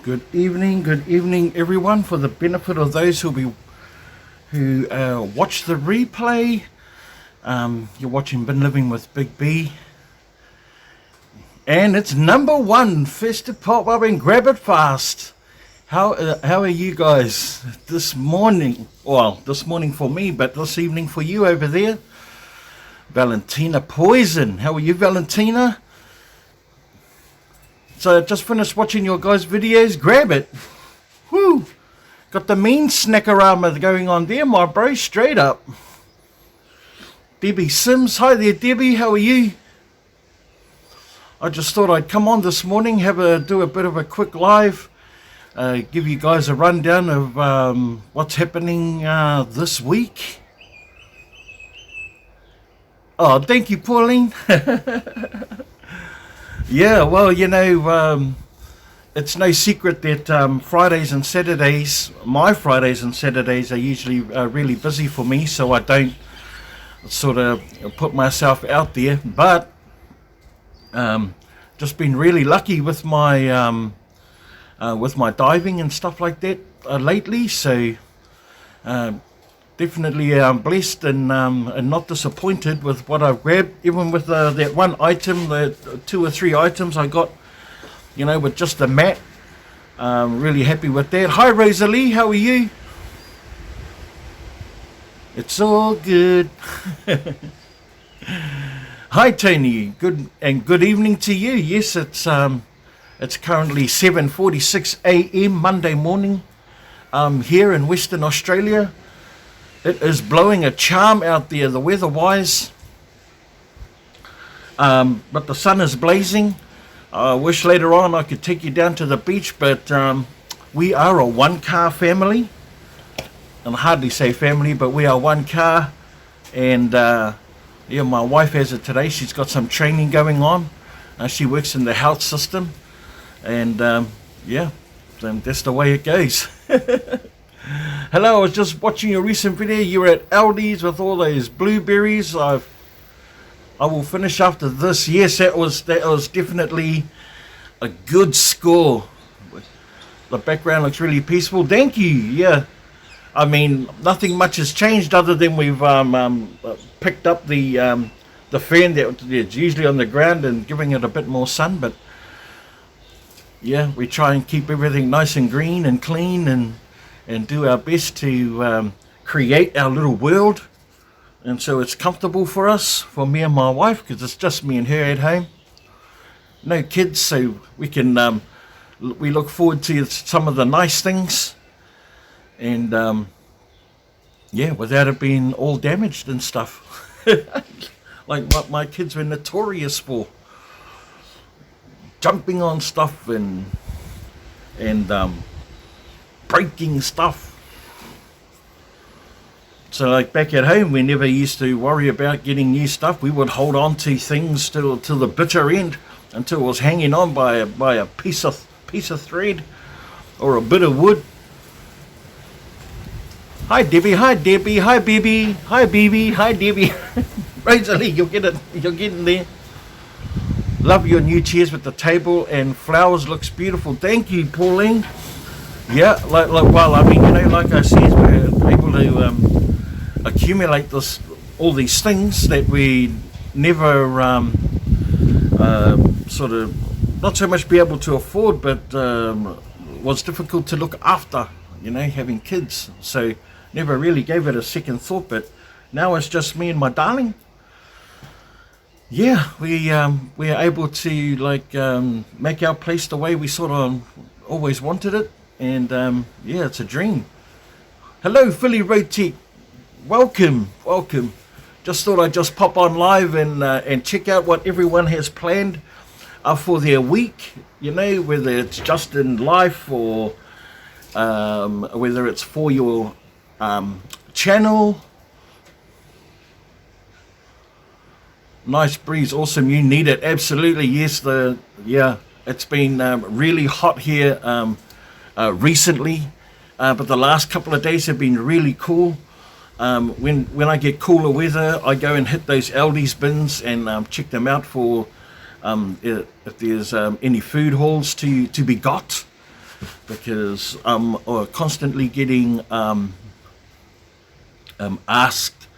Good evening, everyone. For the benefit of those who watch the replay, you're watching Been Living with Big B, and it's number one. Festive pop up and grab it fast. How are you guys this morning? Well, this morning for me, but this evening for you over there. Valentina Poison. How are you, Valentina? So I just finished watching your guys' videos. Grab it. Woo! Got the mean snackorama going on there, my bro. Straight up. Debbie Sims. Hi there, Debbie. How are you? I just thought I'd come on this morning, do a bit of a quick live, give you guys a rundown of what's happening this week. Oh, thank you, Pauline. Yeah, well, you know, it's no secret that Fridays and Saturdays, my Fridays and Saturdays are usually really busy for me, so I don't sort of put myself out there. But just been really lucky with my diving and stuff like that lately. So definitely blessed and not disappointed with what I've grabbed. Even with that one item, the 2 or 3 items I got, you know, with just the mat. Really happy with that. Hi Rosalie, how are you? It's all good. Hi Tony, good evening to you. Yes, it's currently 7:46 a.m. Monday morning here in Western Australia. It is blowing a charm out there, the weather-wise, but the sun is blazing. I wish later on I could take you down to the beach, but we are a one-car family, and I hardly say family, but we are one car, and yeah, my wife has it today. She's got some training going on. She works in the health system, and yeah, that's the way it goes. Hello, I was just watching your recent video. You were at Aldi's with all those blueberries. I will finish after this. Yes, that was definitely a good score. The background looks really peaceful. Thank you. Yeah, I mean, nothing much has changed other than we've picked up the fern that's usually on the ground and giving it a bit more sun. But yeah, we try and keep everything nice and green and clean and do our best to create our little world, and so it's comfortable for us, for me and my wife, because it's just me and her at home, no kids, so we can we look forward to some of the nice things, and yeah, without it being all damaged and stuff. Like what my kids were notorious for, jumping on stuff and breaking stuff. So like back at home, we never used to worry about getting new stuff. We would hold on to things till the bitter end, until it was hanging on by a piece of thread or a bit of wood. Hi Debbie, hi Debbie, hi Bebe, hi Bebe, hi Debbie. Rosalie, you'll get in there. Love your new chairs with the table and flowers, looks beautiful. Thank you, Pauline. Yeah, like well, I mean, you know, like I said, we're able to accumulate all these things that we never sort of, not so much be able to afford, but was difficult to look after, you know, having kids. So never really gave it a second thought, but now it's just me and my darling. Yeah, we are able to like make our place the way we sort of always wanted it. And yeah, it's a dream. Hello, Philly Rotique. Welcome. Just thought I'd just pop on live and check out what everyone has planned for their week. You know, whether it's just in life or whether it's for your channel. Nice breeze, awesome. You need it, absolutely. Yes, it's been really hot here. Recently, but the last couple of days have been really cool. When I get cooler weather, I go and hit those Aldi's bins and check them out for if there's any food hauls to be got. because I'm constantly getting asked,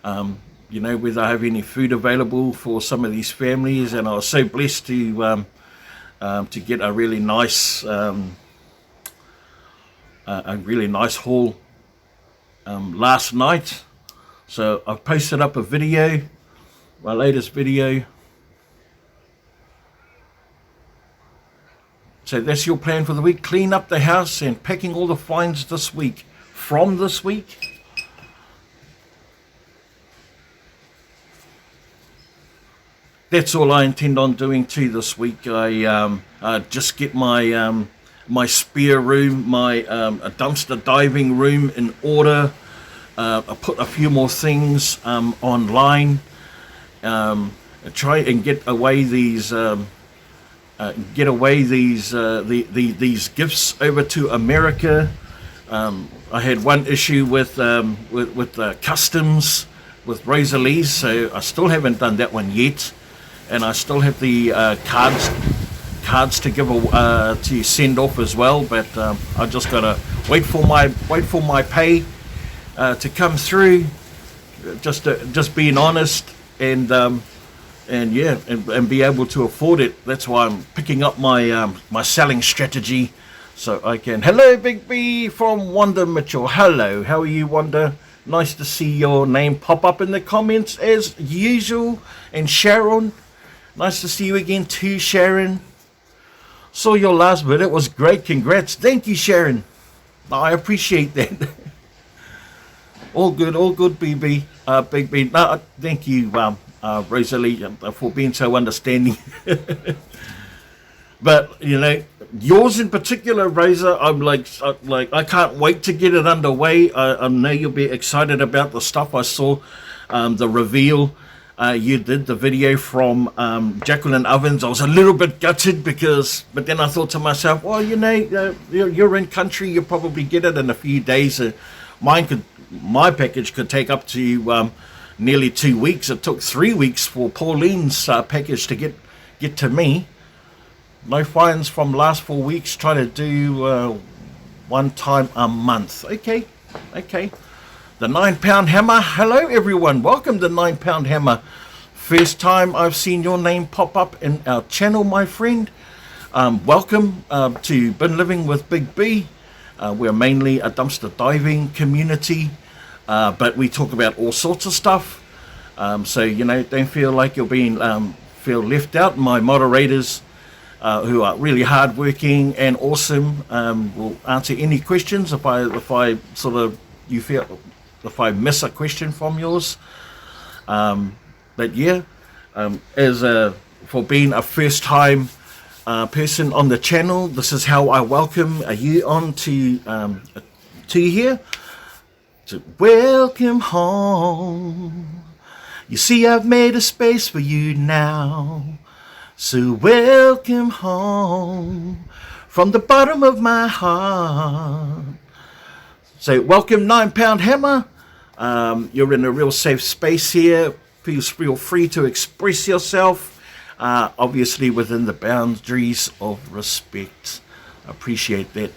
you know, whether I have any food available for some of these families, and I was so blessed to get a really nice haul last night. So I've posted up a video, my latest video. So that's your plan for the week: clean up the house and packing all the finds this week, from this week. That's all I intend on doing too this week. I just get my my spare room, my a dumpster diving room in order. I put a few more things online. Try and get away these these gifts over to America. I had one issue with customs with Rosalie's, so I still haven't done that one yet. And I still have the cards to give to send off as well, but I just gotta wait for my pay to come through. Just being honest, and yeah, and be able to afford it. That's why I'm picking up my my selling strategy, so I can. Hello, Big B from Wanda Mitchell. Hello, how are you, Wanda? Nice to see your name pop up in the comments as usual. And Sharon, nice to see you again too, Sharon. Saw your last bit, it was great. Congrats. Thank you, Sharon. I appreciate that. All good, BB. Big B. No, thank you, Rosalie, for being so understanding. But you know, yours in particular, Rosa, I'm like I can't wait to get it underway. I know you'll be excited about the stuff. I saw the reveal. You did the video from Jacqueline Ovens. I was a little bit gutted but then I thought to myself, well, you know, you're in country, you probably get it in a few days. My package could take up to nearly 2 weeks. It took 3 weeks for Pauline's package to get to me. No fines from last 4 weeks. Try to do one time a month. Okay. The 9 Pound Hammer. Hello, everyone. Welcome to 9 Pound Hammer. First time I've seen your name pop up in our channel, my friend. Welcome to Been Living with Big B. We're mainly a dumpster diving community, but we talk about all sorts of stuff. So, you know, don't feel like you're being feel left out. My moderators, who are really hardworking and awesome, will answer any questions if I sort of if I miss a question from yours. But yeah, for being a first time person on the channel, this is how I welcome you on to here. To welcome home. You see, I've made a space for you now. So welcome home from the bottom of my heart. So welcome, 9 Pound Hammer. You're in a real safe space here. Feel free to express yourself, obviously within the boundaries of respect. I appreciate that.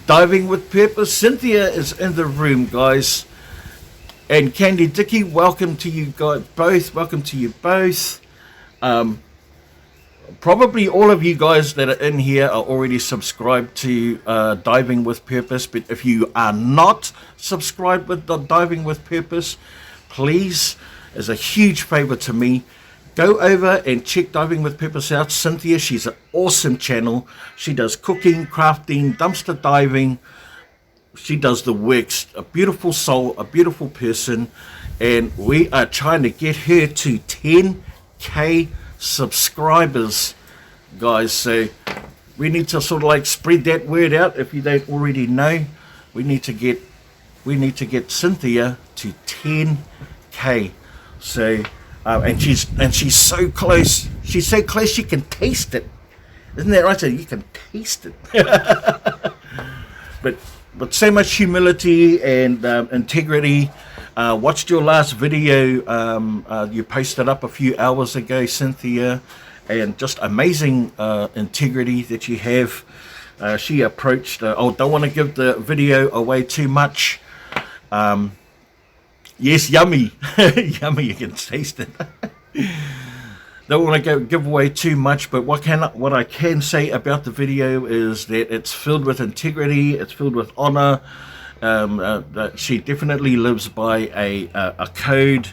Diving with Purpose. Cynthia is in the room, guys. And Candy Dickey, welcome to you guys both. Welcome to you both. Probably all of you guys that are in here are already subscribed to Diving with Purpose, but if you are not subscribed with the Diving with Purpose, please, as a huge favor to me, go over and check Diving with Purpose out. Cynthia, she's an awesome channel. She does cooking, crafting, dumpster diving. She does the works. A beautiful soul, a beautiful person, and we are trying to get her to 10K subscribers, guys. So we need to sort of like spread that word out. If you don't already know, we need to get Cynthia to 10K. So and she's so close. She's so close she can taste it. Isn't that right? So you can taste it. but so much humility and integrity. Watched your last video you posted up a few hours ago, Cynthia, and just amazing integrity that you have. She approached, I don't want to give the video away too much. Yes, yummy. Yummy, you can taste it. Don't want to give away too much, but what I can say about the video is that it's filled with integrity, it's filled with honor. That she definitely lives by a code,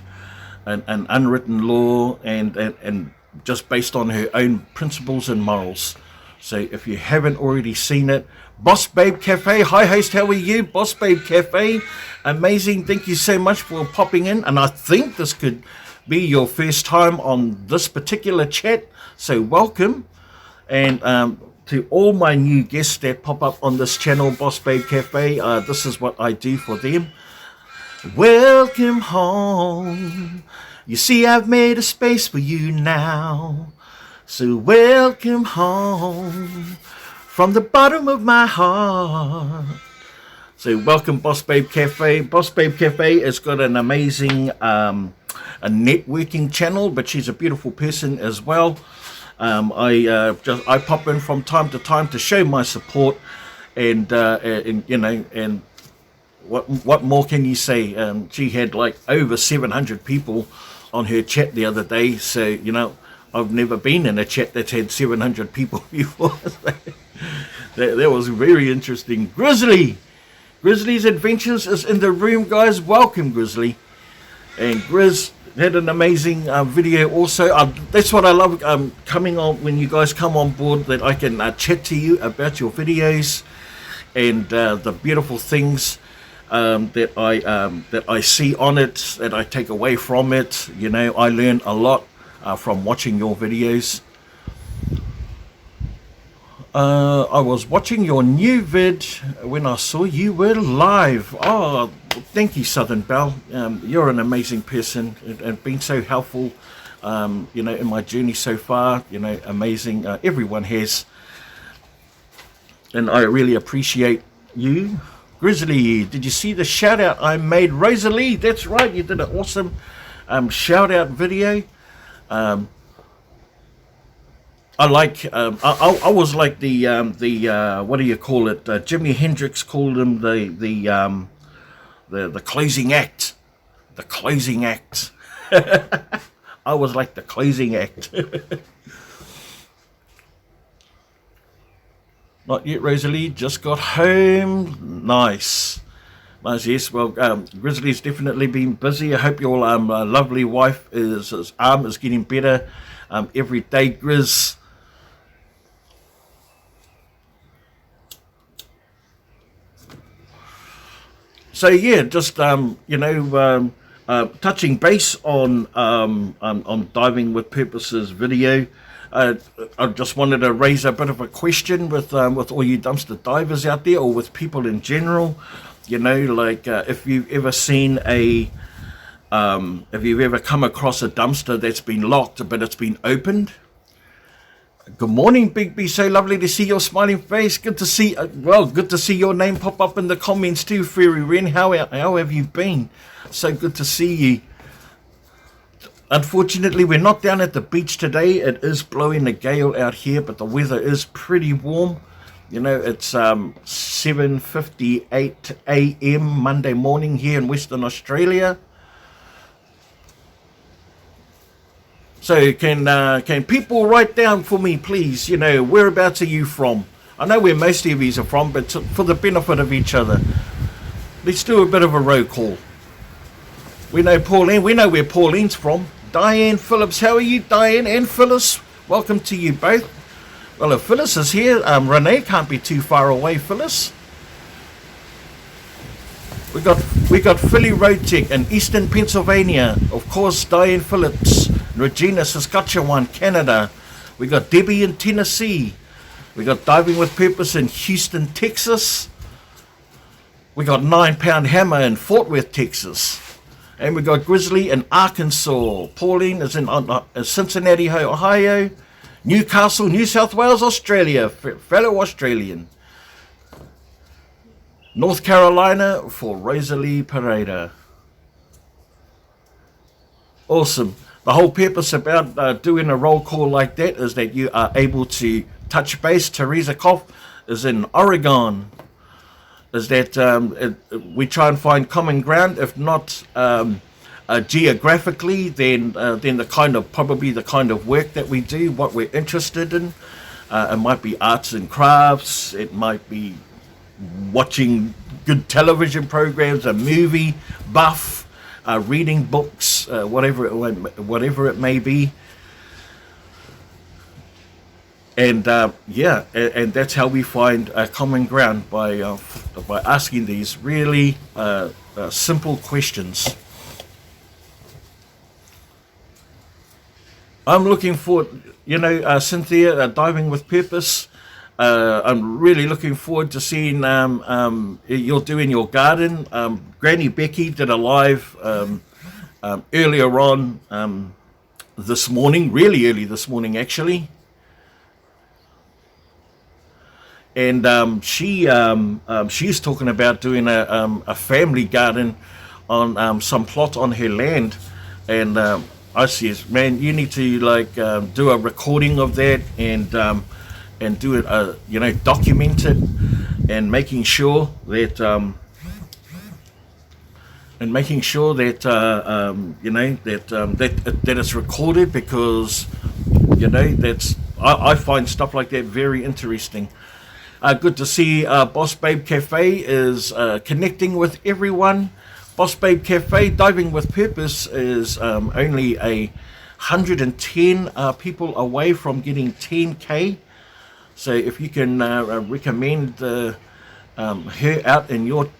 an unwritten law, and just based on her own principles and morals. So if you haven't already seen it, Boss Babe Cafe, hi host, how are you? Boss Babe Cafe, amazing, thank you so much for popping in, and I think this could be your first time on this particular chat, so welcome. And to all my new guests that pop up on this channel, Boss Babe Cafe, this is what I do for them. Welcome home. You see, I've made a space for you now. So welcome home from the bottom of my heart. So welcome, Boss Babe Cafe. Boss Babe Cafe has got an amazing a networking channel, but she's a beautiful person as well. I pop in from time to time to show my support, and you know, and what more can you say? She had like over 700 people on her chat the other day, so you know, I've never been in a chat that's had 700 people before. that was very interesting. Grizzly's Adventures is in the room, guys. Welcome, Grizzly. And Grizz had an amazing video also. That's what I love, coming on when you guys come on board, that I can chat to you about your videos and the beautiful things that I see on it, that I take away from it. You know, I learn a lot from watching your videos. I was watching your new vid when I saw you were live. Oh, thank you, Southern Belle. You're an amazing person and been so helpful, you know, in my journey so far. You know, amazing. Everyone has. And I really appreciate you. Grizzly, did you see the shout out I made? Rosalie, that's right. You did an awesome shout out video. I like, I was like the what do you call it? Jimi Hendrix called him the closing act. The closing act. I was like the closing act. Not yet, Rosalie. Just got home. Nice. Nice, yes. Well, Grizzly's definitely been busy. I hope your lovely wife his arm is getting better every day, Grizz. So yeah, just you know, touching base on Diving with Purpose's video. I just wanted to raise a bit of a question with all you dumpster divers out there, or with people in general. You know, like if you've ever seen if you've ever come across a dumpster that's been locked but it's been opened. Good morning, Big B. So lovely to see your smiling face. Good to see, good to see your name pop up in the comments too, Fairy Wren. How have you been? So good to see you. Unfortunately, we're not down at the beach today. It is blowing a gale out here, but the weather is pretty warm. You know, it's 7:58 a.m. Monday morning here in Western Australia. So can people write down for me, please, you know, whereabouts are you from? I know where most of you are from, but for the benefit of each other, let's do a bit of a roll call. We know Pauline, we know where Pauline's from. Diane Phillips, how are you, Diane and Phyllis? Welcome to you both. Well, if Phyllis is here, Renee can't be too far away, Phyllis. We got Philly Road Tech in Eastern Pennsylvania. Of course, Diane Phillips. Regina, Saskatchewan, Canada. We got Debbie in Tennessee. We got Diving with Purpose in Houston, Texas. We got 9 Pound Hammer in Fort Worth, Texas. And we got Grizzly in Arkansas. Pauline is in Cincinnati, Ohio. Newcastle, New South Wales, Australia. Fellow Australian. North Carolina for Rosalie Pereira. Awesome. The whole purpose about doing a roll call like that is that you are able to touch base. Teresa Koff is in Oregon. Is that we try and find common ground, if not geographically, then the kind of work that we do, what we're interested in. It might be arts and crafts. It might be watching good television programs, a movie buff, reading books, whatever it may be. And and that's how we find common ground by asking these really simple questions. I'm looking forward, Cynthia, Diving with Purpose. I'm really looking forward to seeing you're doing your garden. Granny Becky did a live earlier on this morning, really early this morning actually. And she's talking about doing a family garden on some plot on her land. And I says, man, you need to do a recording of that and do it, document it, and making sure that that it's recorded, because I find stuff like that very interesting. Good to see Boss Babe Cafe is connecting with everyone. Boss Babe Cafe Diving with Purpose is only 110 people away from getting 10K. So if you can recommend her out in your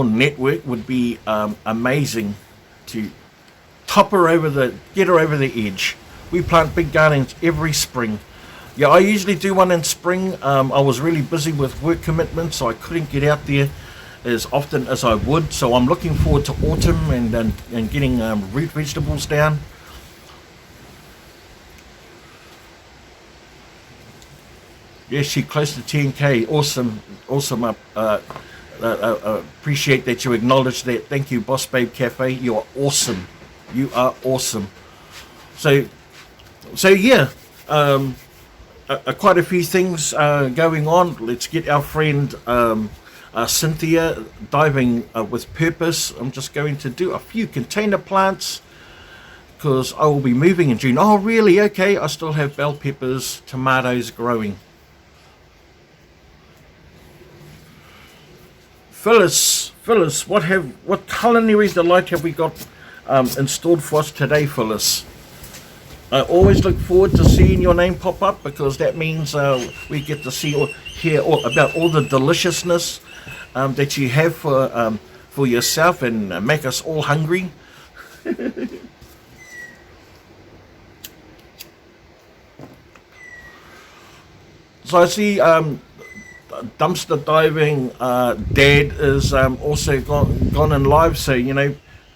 network, would be amazing to get her over the edge. We plant big gardens every spring. Yeah, I usually do one in spring. I was really busy with work commitments, so I couldn't get out there as often as I would. So I'm looking forward to autumn and getting root vegetables down. Yeah, she close to 10K. Awesome. Appreciate that you acknowledge that. Thank you, Boss Babe Cafe. You are awesome. So yeah. Quite a few things going on. Let's get our friend Cynthia Diving with Purpose. I'm just going to do a few container plants because I will be moving in June. Oh, really? Okay. I still have bell peppers, tomatoes growing. Phyllis, what culinary delight have we got installed for us today, Phyllis? I always look forward to seeing your name pop up, because that means we get to hear about all the deliciousness that you have for yourself, and make us all hungry. So I see dumpster diving dad is also gone in live. So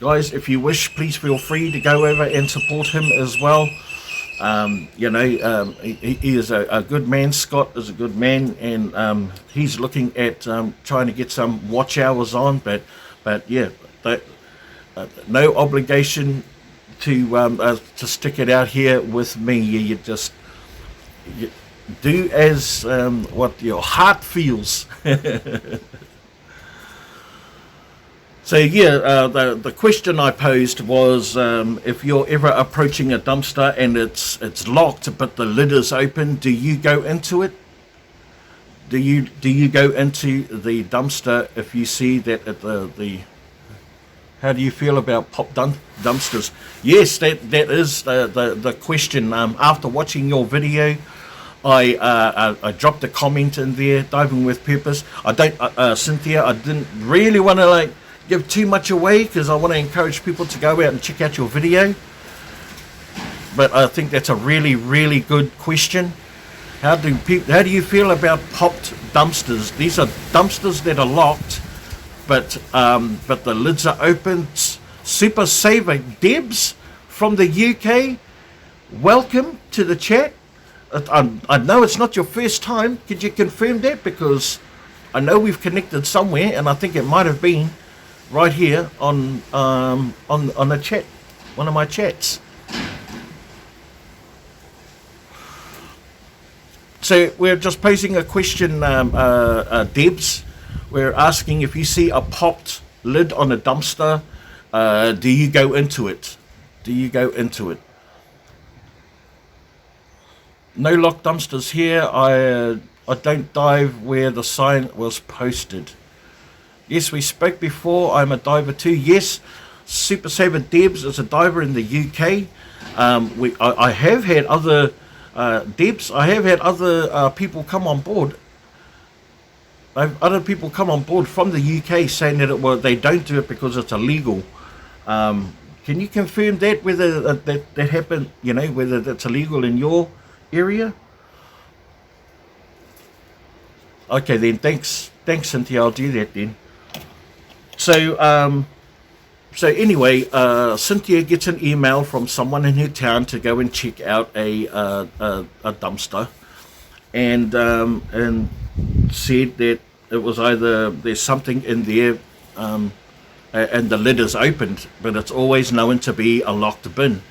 guys, if you wish, please feel free to go over and support him as well. He is a good man. Scott is a good man, and he's looking at trying to get some watch hours on. But yeah, no obligation to stick it out here with me. You just do as what your heart feels. So yeah, the question I posed was, if you're ever approaching a dumpster and it's locked but the lid is open, do you go into it? Do you go into the dumpster if you see that at the how do you feel about pop dumpsters? Yes, that is the question. After watching your video, I dropped a comment in there, Diving with Purpose. Cynthia, I didn't really want to give too much away, because I want to encourage people to go out and check out your video. But I think that's a really, really good question. How do you feel about popped dumpsters? These are dumpsters that are locked, but the lids are open. Super Saver Debs from the UK, welcome to the chat. I know it's not your first time. Could you confirm that? Because I know we've connected somewhere, and I think it might have been right here on a chat, one of my chats. So we're just posing a question, Debs. We're asking if you see a popped lid on a dumpster, do you go into it? Do you go into it? No lock dumpsters here. I don't dive where the sign was posted. Yes, we spoke before. I'm a diver too. Yes, Super Saver Debs is a diver in the UK. I have had other Debs. I have had other people come on board. Other people come on board from the UK saying that they don't do it because it's illegal. Can you confirm that, whether that happened? You know, whether that's illegal in your area? Okay, then thanks, Cynthia. I'll do that then. So anyway, Cynthia gets an email from someone in her town to go and check out a dumpster, and said that it was either there's something in there, and the lid is opened, but it's always known to be a locked bin.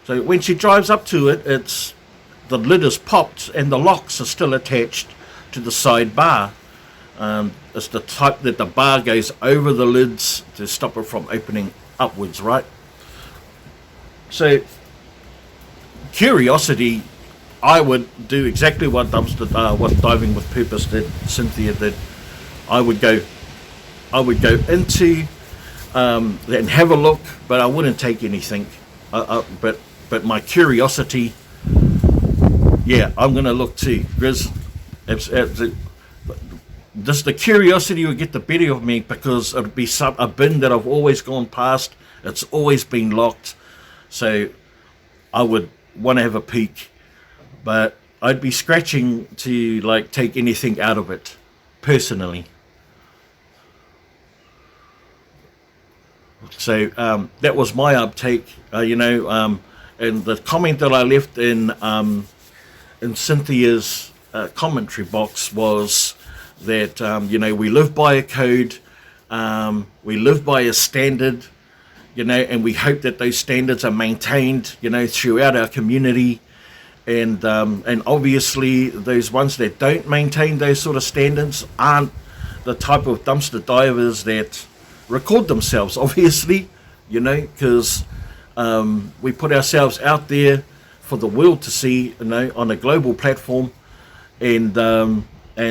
So when she drives up to it, the lid is popped and the locks are still attached to the side bar. It's the type that the bar goes over the lids to stop it from opening upwards, right? So, curiosity, I would do exactly what what Diving with Purpose did, Cynthia did. I would go into and have a look, but I wouldn't take anything. But my curiosity, yeah, I'm going to look too. Because the curiosity would get the better of me, because it would be a bin that I've always gone past. It's always been locked, so I would want to have a peek. But I'd be scratching to take anything out of it, personally. So that was my uptake, and the comment that I left in Cynthia's commentary box was that we live by a code, we live by a standard, and we hope that those standards are maintained, throughout our community. And obviously those ones that don't maintain those sort of standards aren't the type of dumpster divers that record themselves, obviously, because we put ourselves out there for the world to see, on a global platform, and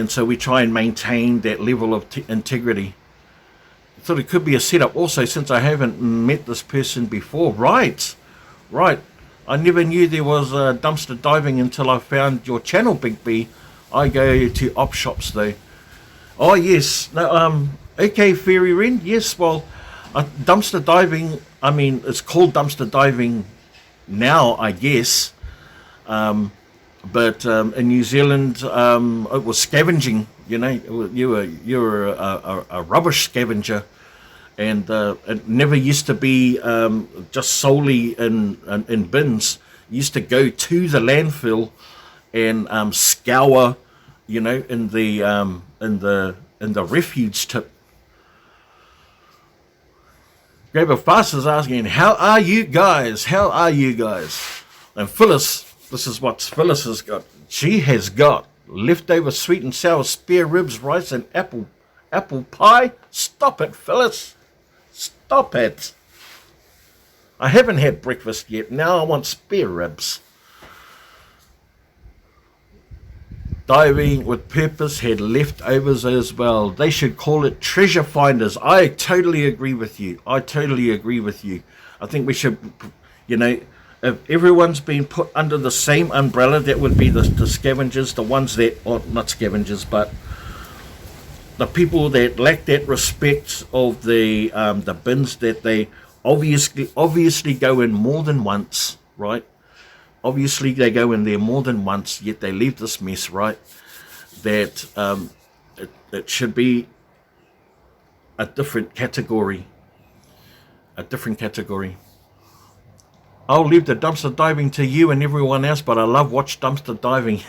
so we try and maintain that level of integrity. I thought it could be a setup also, since I haven't met this person before. Right. I never knew there was dumpster diving until I found your channel, Big B. I go to op shops though. Oh yes, no, okay, Fairy Wren. Yes, well, dumpster diving. I mean, it's called dumpster diving now, I guess. But in New Zealand, it was scavenging. You were a rubbish scavenger. And it never used to be just solely in bins. You used to go to the landfill and scour, in the refuse tip. Grabber Fast is asking, how are you guys? And Phyllis, this is what Phyllis has got. She has got leftover sweet and sour spare ribs, rice, and apple pie. Stop it, Phyllis. Stop it. I haven't had breakfast yet. Now I want spare ribs. Diving with Purpose had leftovers as well. They should call it treasure finders. I totally agree with you. I think we should, if everyone's been put under the same umbrella, that would be the scavengers, the ones that, or not scavengers, but the people that lack that respect of the bins, that they obviously go in more than once, right? Obviously they go in there more than once, yet they leave this mess, right? That it should be a different category. I'll leave the dumpster diving to you and everyone else, but I love watch dumpster diving.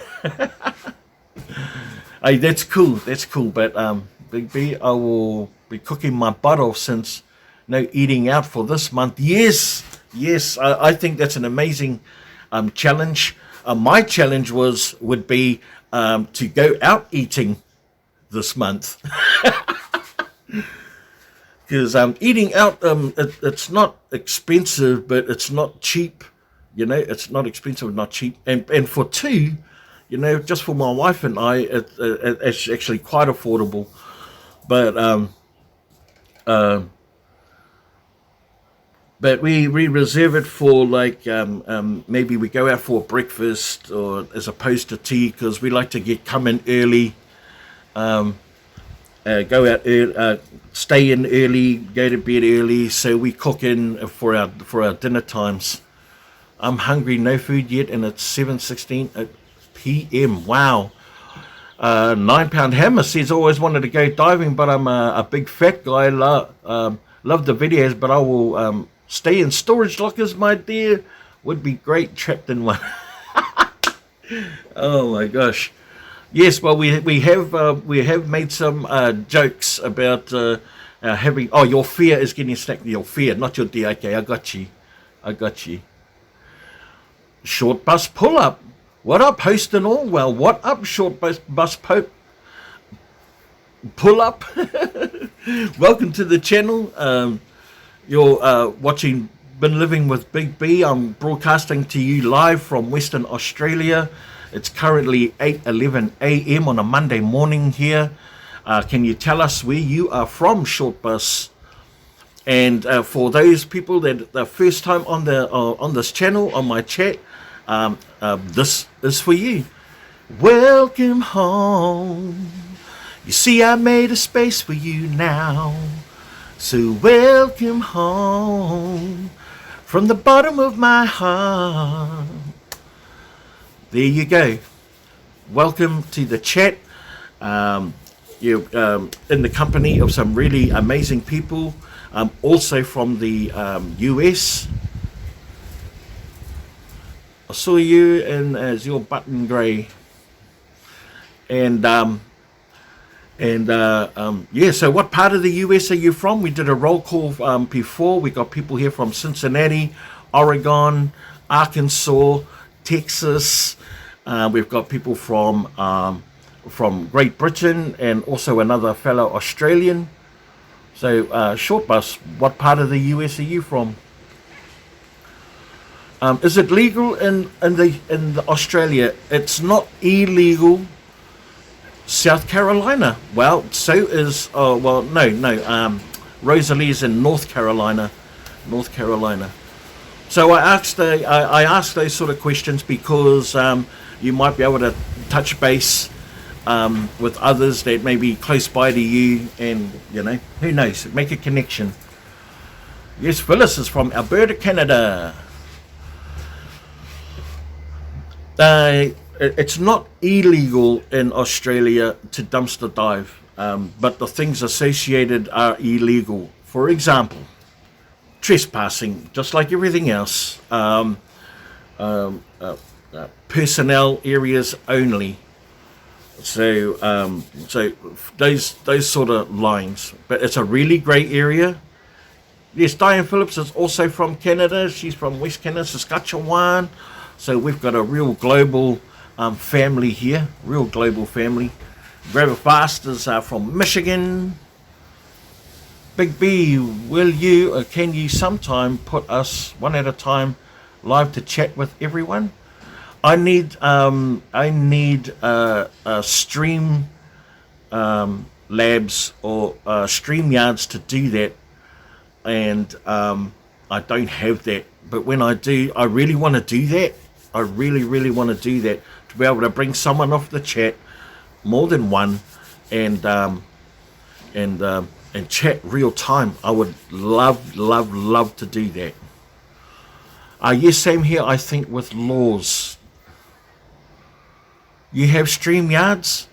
Hey, that's cool. But Big B, I will be cooking my butt off since no eating out for this month. Yes, I think that's an amazing challenge. My challenge would be to go out eating this month. Because eating out, it's not expensive, but it's not cheap. You know, it's not expensive, not cheap. And for two, you know, just for my wife and I, it's actually quite affordable. But we reserve it for like maybe we go out for breakfast or as opposed to tea, because we like to come in early. Go out early, stay in early, go to bed early, so we cook in for our dinner times. I'm hungry, no food yet, and it's 7:16 p.m. Wow. 9 Pound Hammer says always wanted to go diving, but I'm a big fat guy. Love the videos, but I will stay in storage lockers, my dear. Would be great trapped in one. Oh my gosh. Yes, well, we have made some jokes about having. Oh, your fear is getting snacked. Your fear, not your D. Okay, I got you. Short bus pull up. What up, host and all? Well, what up, short bus pull up? Welcome to the channel. You're watching Been Living with Big B. I'm broadcasting to you live from Western Australia. It's currently 8:11 a.m. on a Monday morning here. Can you tell us where you are from, Short Bus? And for those people that the first time on this channel, on my chat, this is for you. Welcome home. You see, I made a space for you now. So welcome home from the bottom of my heart. There you go. Welcome to the chat. You're in the company of some really amazing people, also from the US. I saw you as your button grey. And yeah, so what part of the US are you from? We did a roll call before. We got people here from Cincinnati, Oregon, Arkansas, Texas. We've got people from Great Britain and also another fellow Australian. So Short Bus, what part of the US are you from? Is it legal in the Australia? It's not illegal. South Carolina. Well, so is Rosalie's in North Carolina. So I asked those sort of questions because you might be able to touch base with others that may be close by to you, and you know, who knows, make a connection. Yes, Phyllis is from Alberta, Canada. It's not illegal in Australia to dumpster dive, but the things associated are illegal. For example, trespassing, just like everything else. Personnel areas only. So those sort of lines. But it's a really great area. Yes, Diane Phillips is also from Canada. She's from West Canada, Saskatchewan. So we've got a real global family here, real global family. Grab It Fast is from Michigan. Big B, will you or can you sometime put us one at a time live to chat with everyone? I need stream labs or StreamYards to do that, and I don't have that. But when I do, I really want to do that. I really want to do that, to be able to bring someone off the chat, more than one, and chat real time. I would love to do that. Yes, same here. I think with laws, you have StreamYards,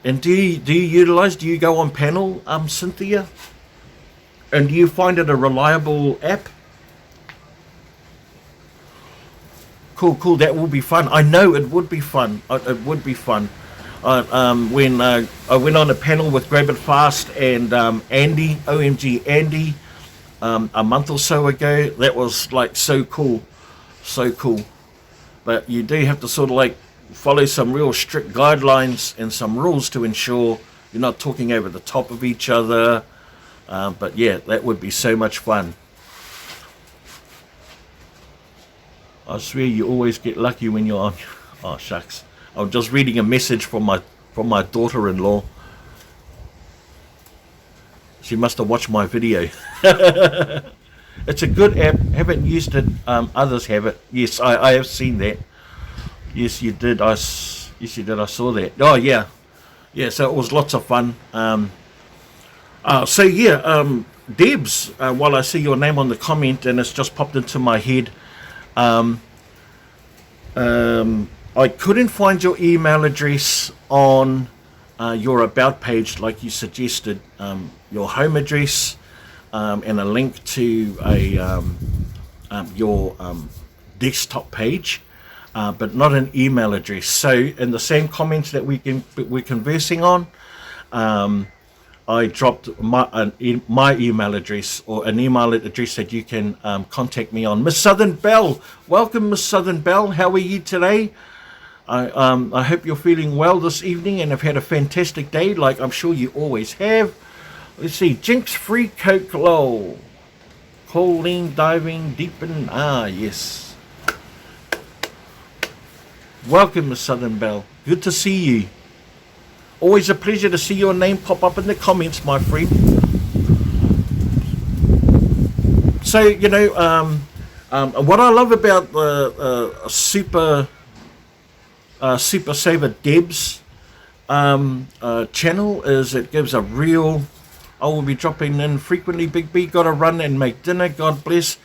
and do you utilize? Do you go on panel, Cynthia? And do you find it a reliable app? Cool. That will be fun. I know it would be fun. It would be fun. when I went on a panel with Grab It Fast and Andy, OMG Andy, a month or so ago. That was like so cool, so cool. But you do have to sort of like follow some real strict guidelines and some rules to ensure you're not talking over the top of each other. But yeah, that would be so much fun. I swear you always get lucky when you're on. Oh shucks. I'm just reading a message from my daughter-in-law. She must have watched my video. It's a good app. Haven't used it. Others have it. Yes, I have seen that. Yes, you did. Yes, you did. I saw that. Oh yeah, yeah. So it was lots of fun. So yeah, Debs. While I see your name on the comment, and it's just popped into my head. I couldn't find your email address on your about page like you suggested. Your home address and a link to your desktop page, but not an email address. So in the same comments that we're conversing on, I dropped my email address, or an email address that you can contact me on. Miss Southern Belle, welcome, Miss Southern Belle. How are you today? I hope you're feeling well this evening and have had a fantastic day, like I'm sure you always have. Let's see, Jinx Free Coke Low, choline diving deep in. Yes. Welcome, Miss Southern Belle. Good to see you. Always a pleasure to see your name pop up in the comments, my friend. So, you know, what I love about the Super Saver Debs channel is it gives a real. I will be dropping in frequently. Big B, got to run and make dinner. God bless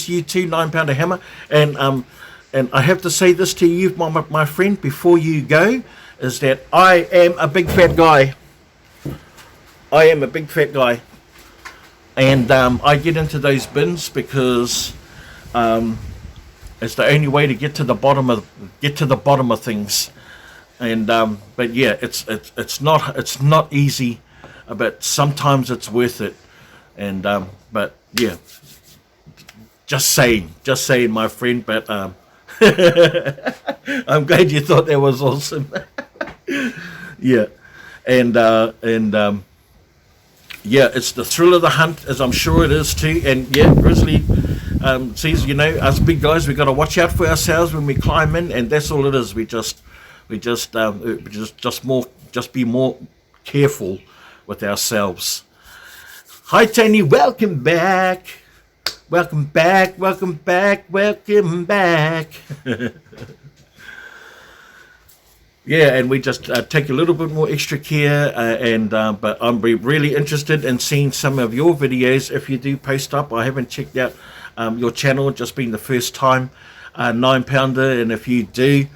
you too. 9 pounder hammer. And I have to say this to you, my friend, before you go, is that I am a big fat guy. I am a big fat guy, and I get into those bins because it's the only way to get to the bottom of things. And but yeah, it's not easy, but sometimes it's worth it. And but yeah, just saying, my friend. But I'm glad you thought that was awesome. Yeah, and yeah, it's the thrill of the hunt, as I'm sure it is too. And yeah, Grizzly says, you know, us big guys, we got to watch out for ourselves when we climb in, and that's all it is. We just be more careful with ourselves. Hi Tony, welcome back. Yeah, and we just take a little bit more extra care, but I'm really interested in seeing some of your videos if you do post up. I haven't checked out your channel, just been the first time, 9 pounder, and if you do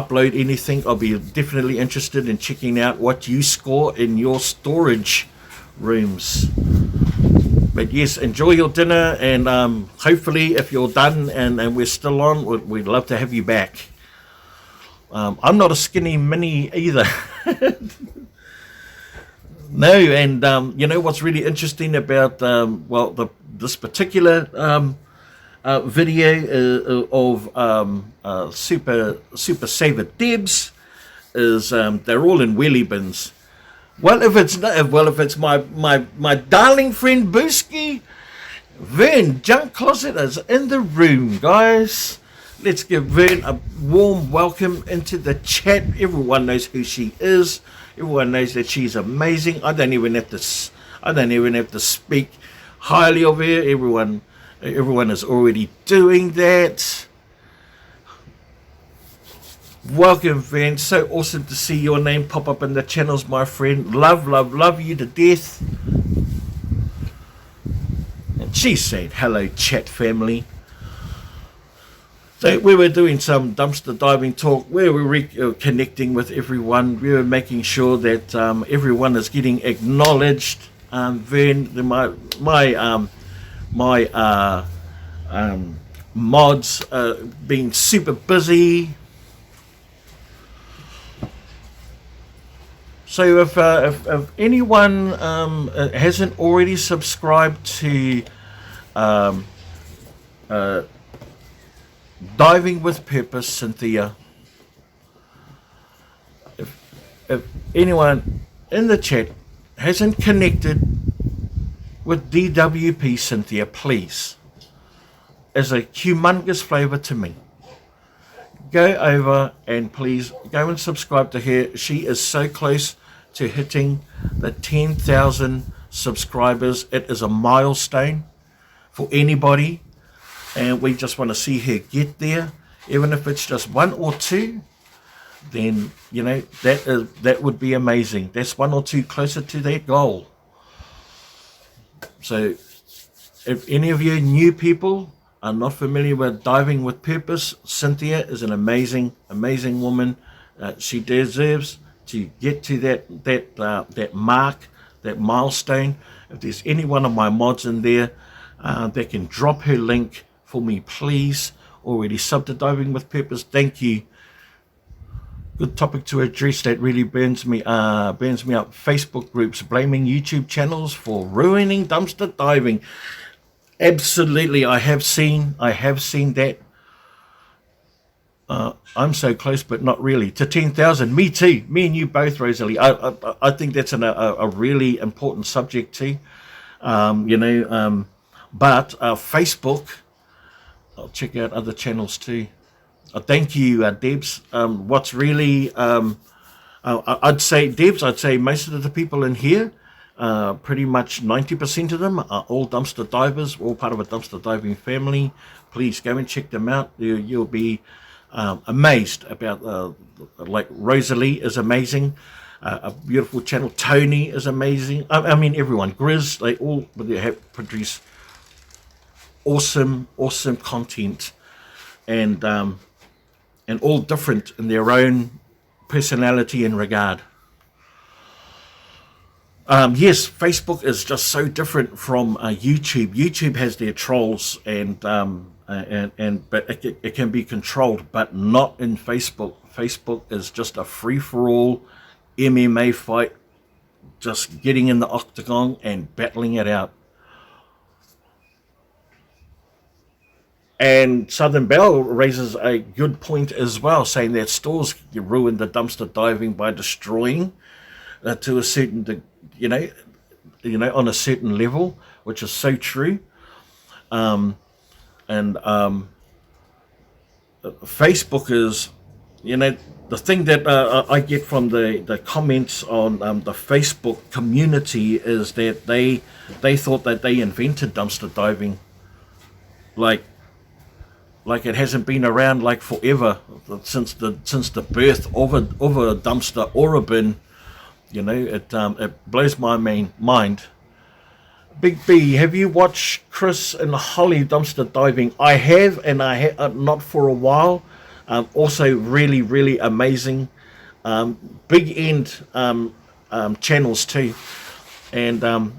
upload anything, I'll be definitely interested in checking out what you score in your storage rooms. But yes, enjoy your dinner, and hopefully if you're done and we're still on, we'd love to have you back. I'm not a skinny mini either. No, and you know what's really interesting about this particular video of Super Saver Debs is they're all in wheelie bins. Well, if it's my darling friend Booski, Vern Junk Closet is in the room, guys. Let's give Vern a warm welcome into the chat. Everyone knows who she is. Everyone knows that she's amazing. I don't even have to speak highly of her. Everyone is already doing that. Welcome, Van. So awesome to see your name pop up in the channels, my friend. Love you to death. And she said, hello, chat family. So we were doing some dumpster diving talk where we were connecting with everyone. We were making sure that everyone is getting acknowledged. Vern, my mods being super busy. So if anyone hasn't already subscribed to Diving with Purpose, Cynthia, if anyone in the chat hasn't connected with DWP, Cynthia, please, as a humongous favour to me, go over and please go and subscribe to her. She is so close to hitting the 10,000 subscribers. It is a milestone for anybody, and we just want to see her get there. Even if it's just one or two, then that would be amazing. That's one or two closer to that goal. So if any of you new people are not familiar with Diving with Purpose, Cynthia is an amazing woman. She deserves to get to that mark, that milestone. If there's any one of my mods in there that can drop her link for me, please. Already subbed to Diving with Purpose. Thank you. Good topic to address that really burns me up. Facebook groups blaming YouTube channels for ruining dumpster diving. Absolutely, I have seen that. I'm so close, but not really, to 10,000. Me too. Me and you both, Rosalie. I think that's a really important subject too. But Facebook, I'll check out other channels too. Thank you, Debs. What's really, I'd say, Debs, I'd say most of the people in here, pretty much 90% of them are all dumpster divers, all part of a dumpster diving family. Please go and check them out. You'll be amazed about, like Rosalie is amazing. A beautiful channel. Tony is amazing. I mean, everyone. Grizz, they have produced awesome content, and all different in their own personality and regard. Yes, Facebook is just so different from YouTube. YouTube has their trolls and but it can be controlled, but not in Facebook. Facebook is just a free-for-all MMA fight, just getting in the octagon and battling it out. And Southern Belle raises a good point as well, saying that stores ruin the dumpster diving by destroying to a certain, on a certain level, which is so true. Facebook is, the thing that I get from the comments on the Facebook community is that they thought that they invented dumpster diving, like it hasn't been around like forever, since the birth of a dumpster or a bin. It blows my mind. Big B, have you watched Chris and Holly dumpster diving? I have, and I have not for a while. Also really amazing. Big end channels too, and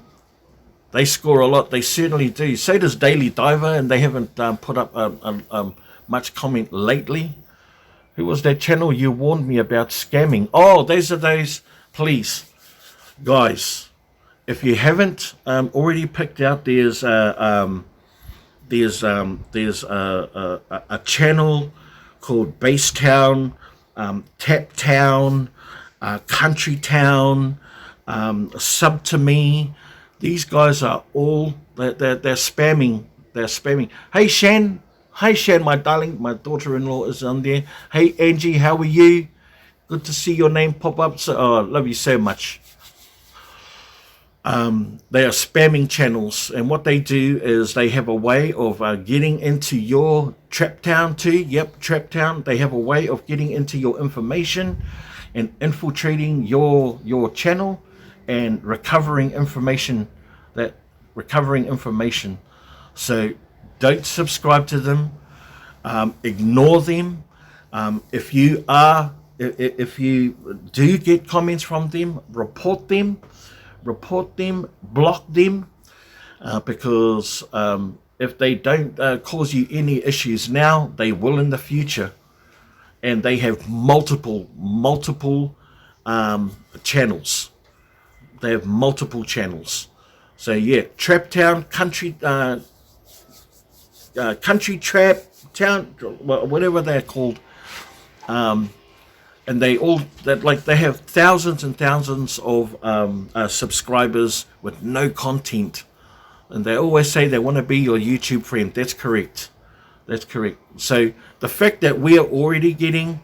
they score a lot. They certainly do. So does Daily Diver, and they haven't put up much comment lately. Who was that channel you warned me about scamming? Oh, those. Please, guys, if you haven't already picked out, there's a channel called Base Town, Tap Town, Country Town, Sub to Me. These guys are all they're spamming. They're spamming. Hey Shan, my darling, my daughter-in-law is on there. Hey Angie, how are you? Good to see your name pop up. I love you so much. They are spamming channels, and what they do is they have a way of getting into your Trap Town too. Yep, Trap Town. They have a way of getting into your information and infiltrating your channel and recovering information. So don't subscribe to them. Ignore them. If you do get comments from them, report them, block them, because if they don't cause you any issues now, they will in the future. And they have multiple channels. They have multiple channels. So yeah, Trap Town, Country Trap Town, whatever they're called. And they have thousands and thousands of subscribers with no content. And they always say they want to be your YouTube friend. That's correct. That's correct. So the fact that we are already getting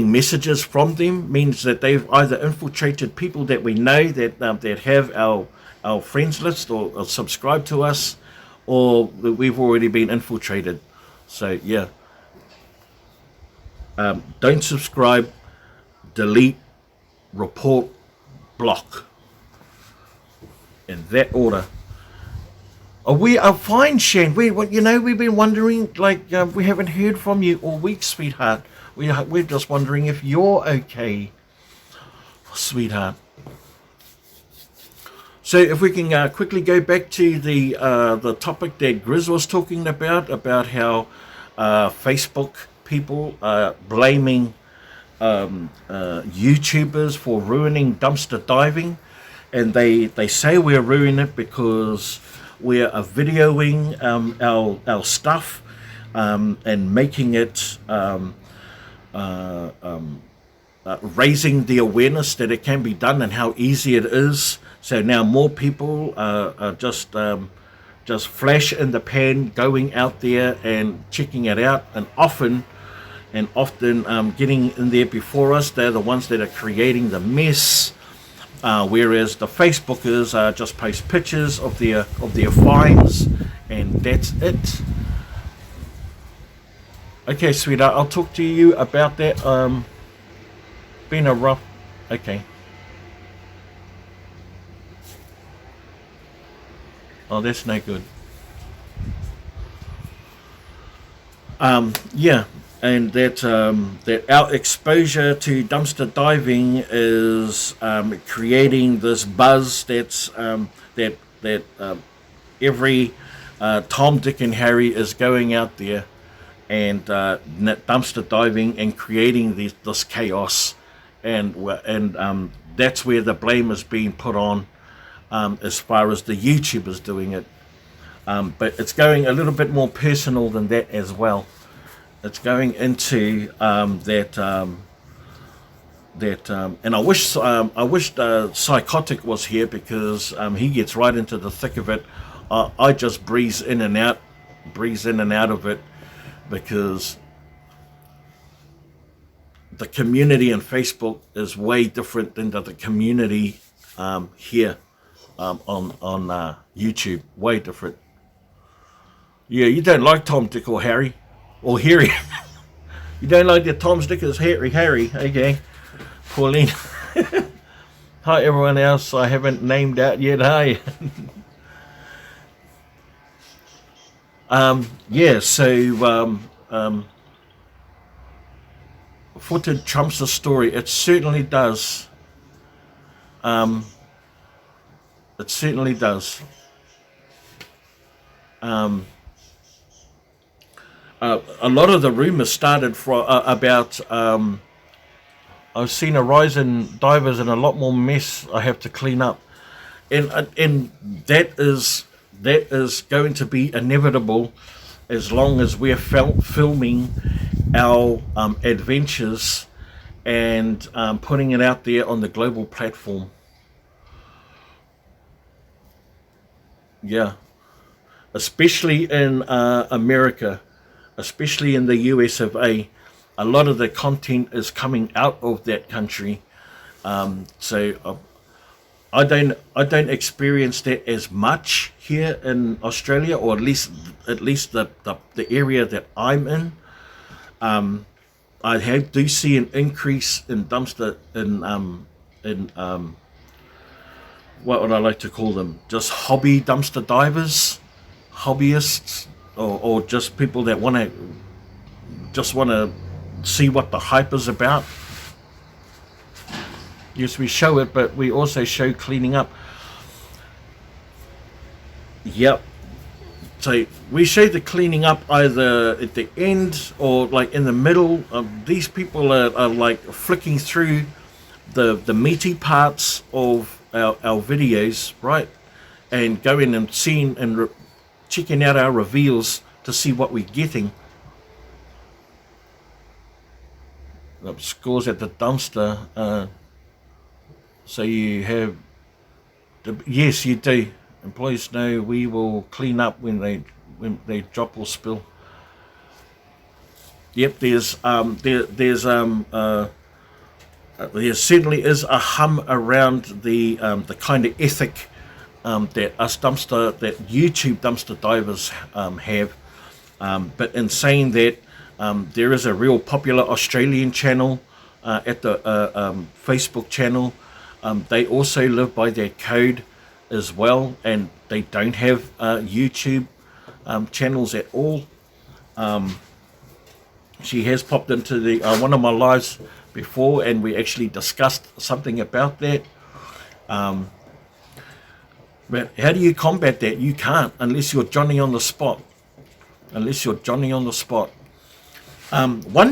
messages from them means that they've either infiltrated people that we know that have our friends list or subscribe to us, or we've already been infiltrated. So yeah, don't subscribe, delete, report, block. In that order. We are fine, Shan. We've been wondering, we haven't heard from you all week, sweetheart. We're just wondering if you're okay, sweetheart. So if we can quickly go back to the topic that Grizz was talking about how Facebook people are blaming YouTubers for ruining dumpster diving. And they say we're ruining it because we're videoing our stuff and making it raising the awareness that it can be done and how easy it is. So now more people are just flash in the pan, going out there and checking it out, and often getting in there before us. They're the ones that are creating the mess. Whereas the Facebookers just post pictures of their finds, and that's it. Okay, sweetheart, I'll talk to you about that. Been a rough. Okay. Oh, that's no good. Yeah. And that our exposure to dumpster diving is creating this buzz that's every Tom, Dick, and Harry is going out there and dumpster diving and creating this chaos, and that's where the blame is being put on as far as the YouTubers doing it. But it's going a little bit more personal than that as well. It's going into and I wish Psychotic was here, because he gets right into the thick of it. I just breeze in and out of it, because the community on Facebook is way different than the community here on YouTube. Way different. Yeah, you don't like Tom, Dick, or Harry. Or Harry. You don't like the Tom, Dick, or Harry. Okay. Pauline. Hi, everyone else I haven't named out yet. Hi. Yeah, so footage trumps the story. It certainly does. It certainly does. A lot of the rumors started about I've seen a rise in divers and a lot more mess I have to clean up, and that is going to be inevitable as long as we're filming our adventures and putting it out there on the global platform. Yeah, especially in America. Especially in the US of A, a lot of the content is coming out of that country. So I don't experience that as much here in Australia, or at least the area that I'm in. I do see an increase in dumpster in what would I like to call them? Just hobby dumpster divers, hobbyists. Or just people that want to see what the hype is about. Yes, we show it, but we also show cleaning up. Yep. So we show the cleaning up either at the end or like in the middle. These people are like flicking through the meaty parts of our videos, right? And going and seeing and checking out our reveals to see what we're getting. Scores at the dumpster. So you have yes, you do. Employees know we will clean up when they drop or spill. Yep, there certainly is a hum around the kind of ethic that YouTube dumpster divers have. But in saying that, there is a real popular Australian channel at the Facebook channel. They also live by their code as well, and they don't have YouTube channels at all. She has popped into the one of my lives before, and we actually discussed something about that. But how do you combat that? You can't unless you're Johnny on the spot. One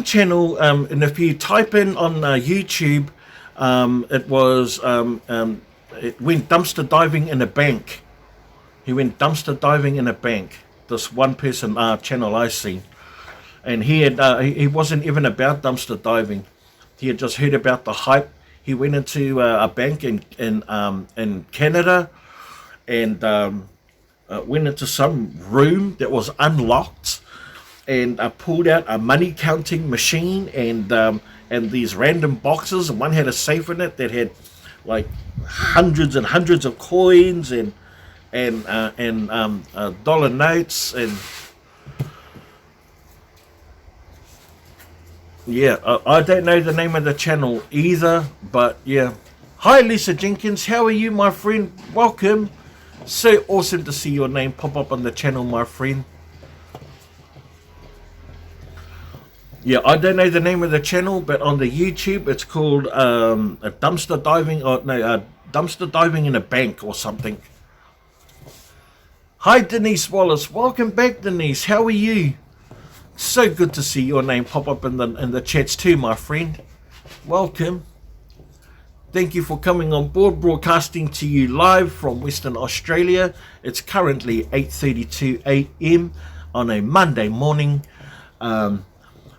channel, and if you type in on YouTube, it went dumpster diving in a bank. He went dumpster diving in a bank. This one person channel I seen, and he wasn't even about dumpster diving. He had just heard about the hype. He went into a bank in Canada, and went into some room that was unlocked, and pulled out a money counting machine and these random boxes. One had a safe in it that had like hundreds and hundreds of coins and dollar notes, and yeah, I don't know the name of the channel either, but yeah. Hi Lisa Jenkins, how are you, my friend? Welcome. So awesome to see your name pop up on the channel, my friend. Yeah, I don't know the name of the channel, but on the YouTube it's called a dumpster diving, dumpster diving in a bank or something. Hi Denise Wallace, welcome back Denise. How are you? So good to see your name pop up in the chats too, my friend. Welcome. Thank you for coming on board, broadcasting to you live from Western Australia. It's currently 8:32 a.m. on a Monday morning.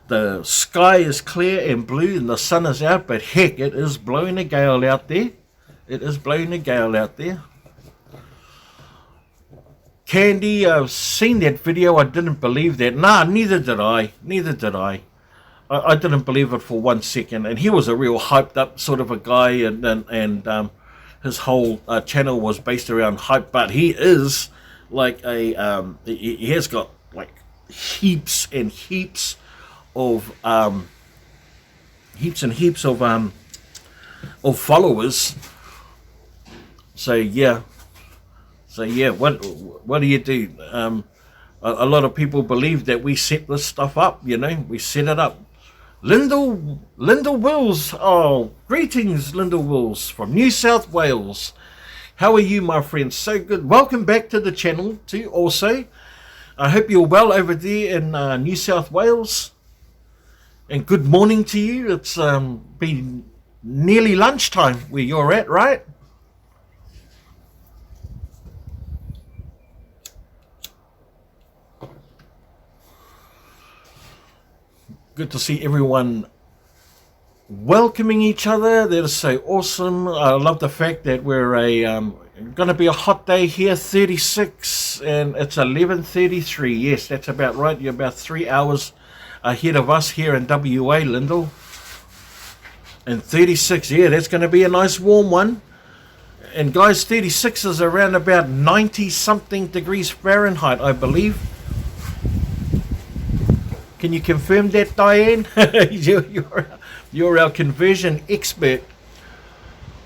The sky is clear and blue and the sun is out, but heck, it is blowing a gale out there. It is blowing a gale out there. Candy, I've seen that video. I didn't believe that. Nah, neither did I. I didn't believe it for 1 second. And he was a real hyped up sort of a guy, and his whole channel was based around hype. But he is like he has got like heaps and heaps of followers. So yeah, what do you do? A lot of people believe that we set this stuff up. We set it up. Linda Wills, oh, greetings, Linda Wills from New South Wales. How are you, my friend? So good. Welcome back to the channel too. Also, I hope you're well over there in New South Wales. And good morning to you. It's been nearly lunchtime where you're at, right? Good to see everyone welcoming each other. That is so awesome. I love the fact that we're going to be a hot day here, 36, and it's 11:33. Yes, that's about right. You're about 3 hours ahead of us here in WA, Lyndall. And 36, yeah, that's going to be a nice warm one. And guys, 36 is around about 90 something degrees Fahrenheit, I believe. Can you confirm that, Diane? You're our conversion expert.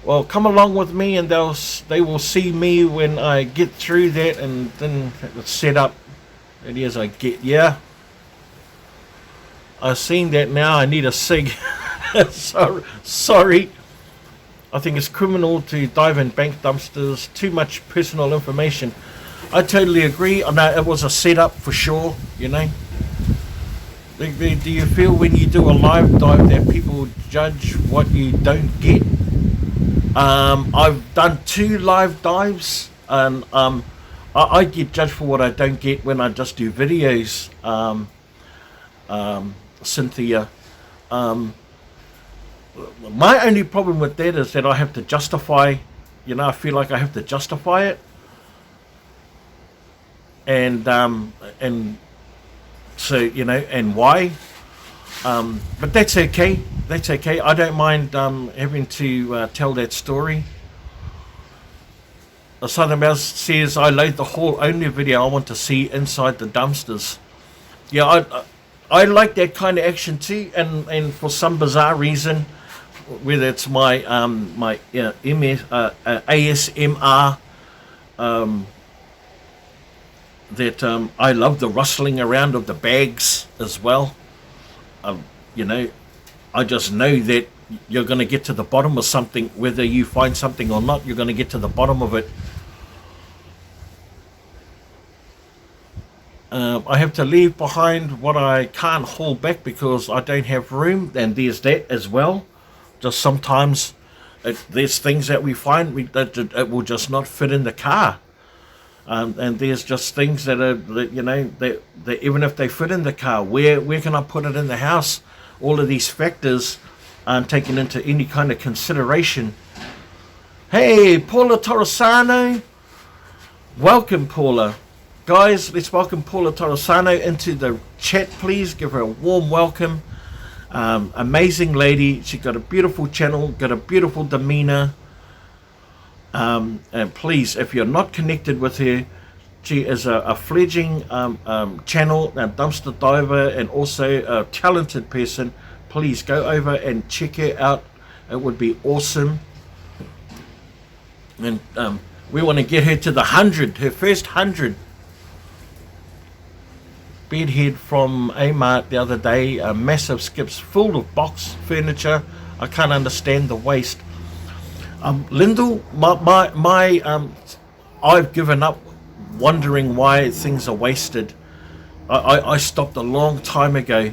Well, come along with me, and they will see me when I get through that, and then it's set up. And as I get, yeah. I've seen that now. I need a cig. Sorry. I think it's criminal to dive in bank dumpsters. Too much personal information. I totally agree. I know it was a setup for sure, you know. Do you feel when you do a live dive that people judge what you don't get? I've done 2 live dives, and I get judged for what I don't get when I just do videos. Cynthia, my only problem with that is that I have to justify. You know, I feel like I have to justify it, and so, you know, and why. But that's okay. That's okay. I don't mind having to tell that story. Southern Mouse says, I load the haul only video. I want to see inside the dumpsters. Yeah, I like that kind of action too. And for some bizarre reason, whether it's my my MS, ASMR, that I love the rustling around of the bags as well. You know, I just know that you're going to get to the bottom of something, whether you find something or not. You're going to get to the bottom of it. I have to leave behind what I can't haul back because I don't have room, and there's that as well. Just sometimes there's things that we find that it will just not fit in the car. And there's just things that are, that, you know, that even if they fit in the car, where can I put it in the house? All of these factors aren't taken into any kind of consideration. Hey, Paula Torresano. Welcome, Paula. Guys, let's welcome Paula Torresano into the chat, please. Give her a warm welcome. Amazing lady. She's got a beautiful channel, got a beautiful demeanor. And please, if you're not connected with her, she is a fledgling channel, a dumpster diver, and also a talented person. Please go over and check her out. It would be awesome. And we want to get her to the 100, her first 100. Bedhead from Amart the other day, massive skips full of box furniture. I can't understand the waste. Lyndall, I've given up wondering why things are wasted. I stopped a long time ago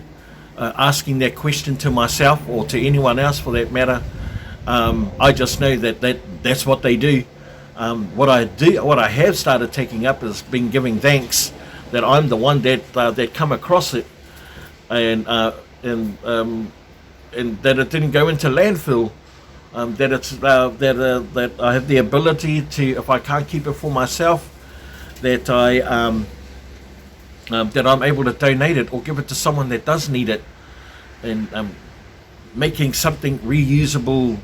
asking that question to myself or to anyone else for that matter. I just know that's what they do. What I have started taking up is been giving thanks that I'm the one that come across it, and that it didn't go into landfill. That it's that I have the ability to, if I can't keep it for myself, that I'm able to donate it or give it to someone that does need it, and making something reusable,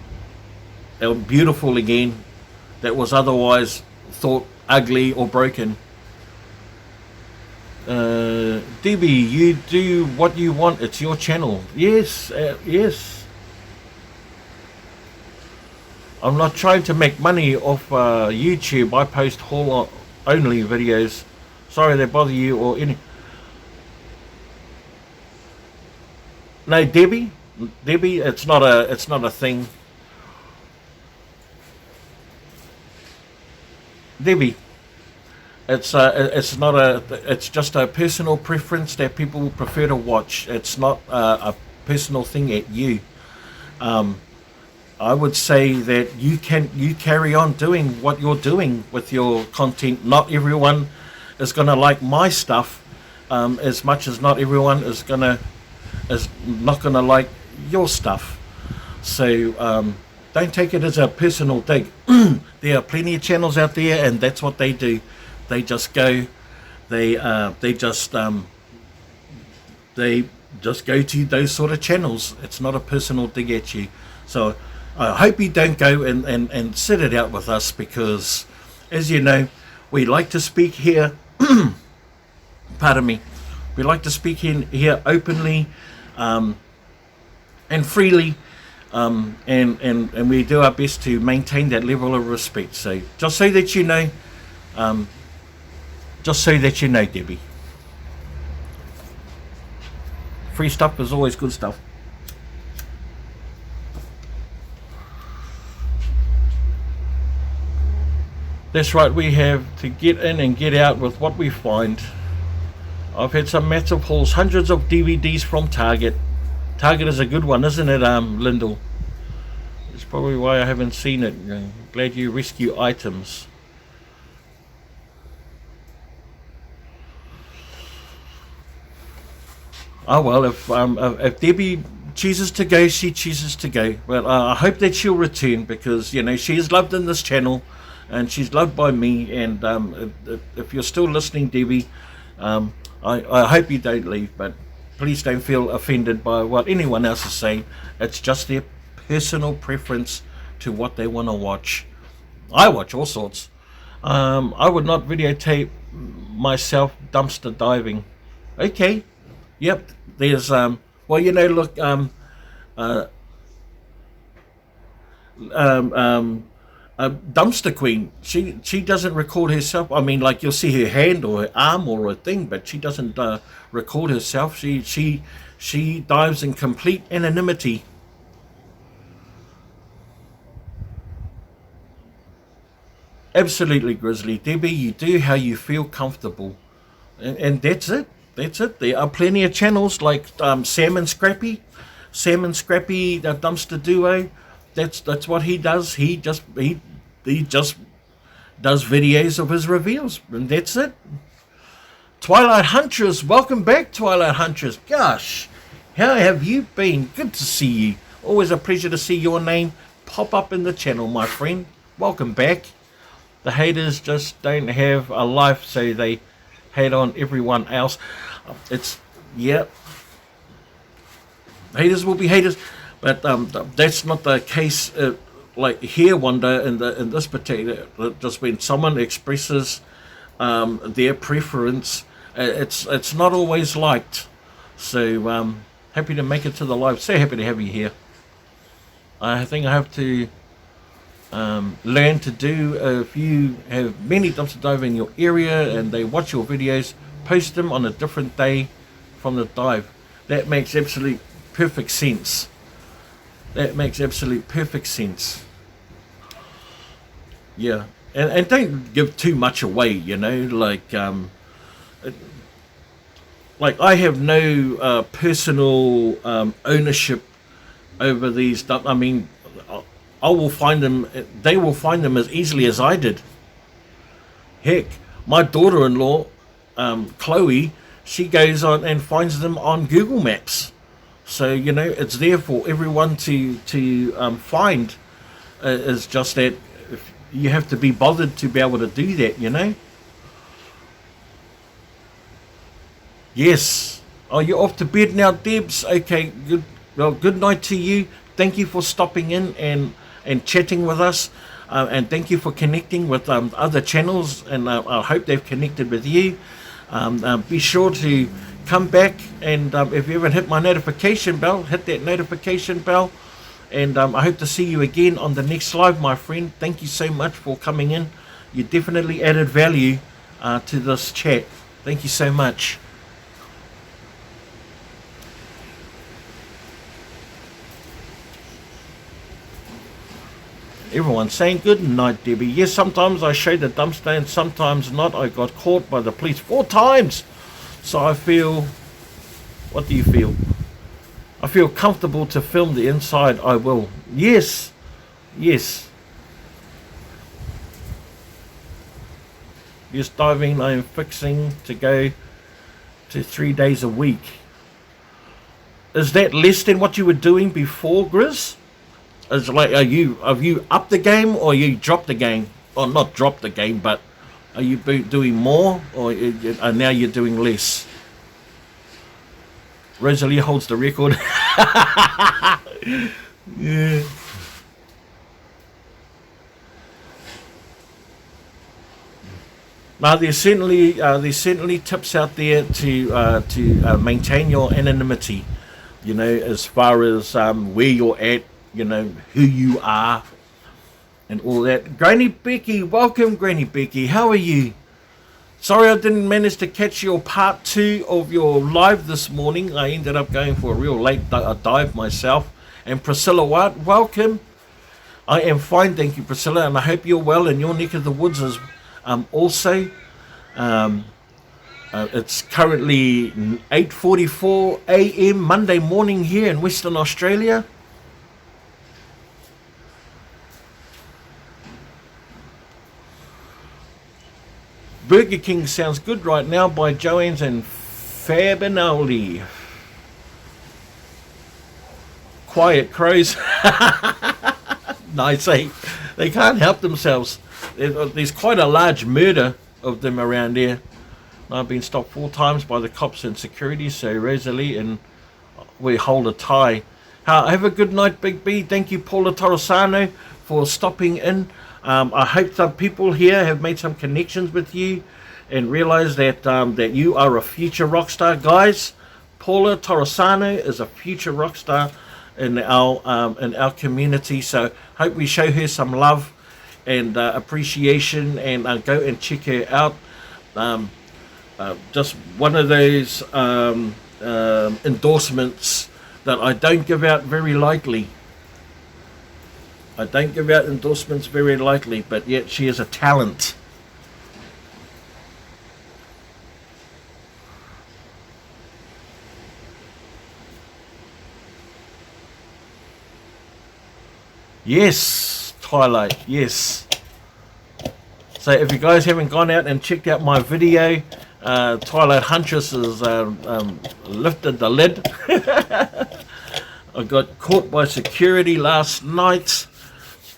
beautiful again, that was otherwise thought ugly or broken. Debbie, you do what you want. It's your channel. Yes, yes. I'm not trying to make money off YouTube. I post haul only videos. Sorry they bother you or any. No, Debbie, it's not a thing. Debbie, it's just a personal preference that people prefer to watch. It's not a personal thing at you. I would say that you carry on doing what you're doing with your content. Not everyone is gonna like my stuff as much as not everyone is not gonna like your stuff. So don't take it as a personal dig. There are plenty of channels out there, and that's what they do. They just go, they just go to those sort of channels. It's not a personal dig at you. So I hope you don't go and sit it out with us, because, as you know, we like to speak here. Pardon me. We like to speak here openly and freely. And we do our best to maintain that level of respect. So just so that you know, Debbie, free stuff is always good stuff. That's right, we have to get in and get out with what we find. I've had some massive hauls, hundreds of DVDs from Target. Target is a good one, isn't it, Lyndall? It's probably why I haven't seen it. Glad you rescue items. Oh well, if Debbie chooses to go, she chooses to go. But I hope that she'll return, because she is loved in this channel, and she's loved by me. And if you're still listening, Debbie, I hope you don't leave. But please don't feel offended by what anyone else is saying. It's just their personal preference to what they want to watch. I watch all sorts. I would not videotape myself dumpster diving. Okay. Yep, there's well, look, Dumpster Queen. She doesn't record herself. I mean, like, you'll see her hand or her arm or a thing, but she doesn't record herself. She dives in complete anonymity. Absolutely, Grizzly. Debbie, you do how you feel comfortable, and that's it. That's it. There are plenty of channels like Sam and Scrappy, the Dumpster Duo. That's what he does. He just does videos of his reveals, and that's it. Twilight Huntress, welcome back, Twilight Huntress. Gosh, how have you been? Good to see you. Always a pleasure to see your name pop up in the channel, my friend. Welcome back. The haters just don't have a life, so they hate on everyone else. Haters will be haters, but that's not the case. Like here, Wanda, in this particular, just when someone expresses their preference, it's not always liked. So happy to make it to the live. So happy to have you here. I think I have to learn to do, if you have many dumpster dive in your area and they watch your videos, post them on a different day from the dive. That makes absolute perfect sense. That makes absolute perfect sense. Yeah, and don't give too much away, like I have no personal ownership over these. I mean, I will find them, they will find them as easily as I did. Heck, my daughter-in-law, Chloe, she goes on and finds them on Google Maps. So, it's there for everyone to find. It's just that you have to be bothered to be able to do that, Yes. Oh, you're off to bed now, Debs? Okay, good. Well, good night to you. Thank you for stopping in and chatting with us, and thank you for connecting with other channels, and I hope they've connected with you. Be sure to come back, and if you haven't hit my notification bell, hit that notification bell, and I hope to see you again on the next live, my friend. Thank you so much for coming in. You definitely added value to this chat. Thank you so much. Everyone's saying good night, Debbie. Yes, sometimes I show the dumpster and sometimes not. I got caught by the police 4 times. So I feel, what do you feel? I feel comfortable to film the inside. I will. Yes. Yes. Just diving, I am fixing to go to 3 days a week. Is that less than what you were doing before, Grizz? It's like, have you upped the game or you dropped the game? Or not dropped the game, but are you doing more, or now you're doing less? Rosalie holds the record. Yeah. Now there's certainly tips out there to maintain your anonymity. As far as where you're at. Who you are and all that. Granny Becky, welcome, Granny Becky. How are you? Sorry I didn't manage to catch your part 2 of your live this morning. I ended up going for a real late dive myself. And Priscilla Watt, welcome. I am fine, thank you, Priscilla, and I hope you're well in your neck of the woods as also. Um, it's currently 8:44 a.m. Monday morning here in Western Australia. Burger King sounds good right now by Joanne's and Fabinoldi. Quiet crows. Nice, they can't help themselves. There's quite a large murder of them around here. I've been stopped 4 times by the cops and security, so Rosalie and we hold a tie. Have a good night, Big B. Thank you, Paula Torresano, for stopping in. I hope some people here have made some connections with you and realize that that you are a future rock star, guys. Paula Torresano is a future rock star in our community, so hope we show her some love and appreciation, and go and check her out. Just one of those endorsements that I don't give out very lightly. I don't give out endorsements very lightly, but yet she is a talent. Yes, Twilight, yes. So if you guys haven't gone out and checked out my video, Twilight Huntress has lifted the lid. I got caught by security last night.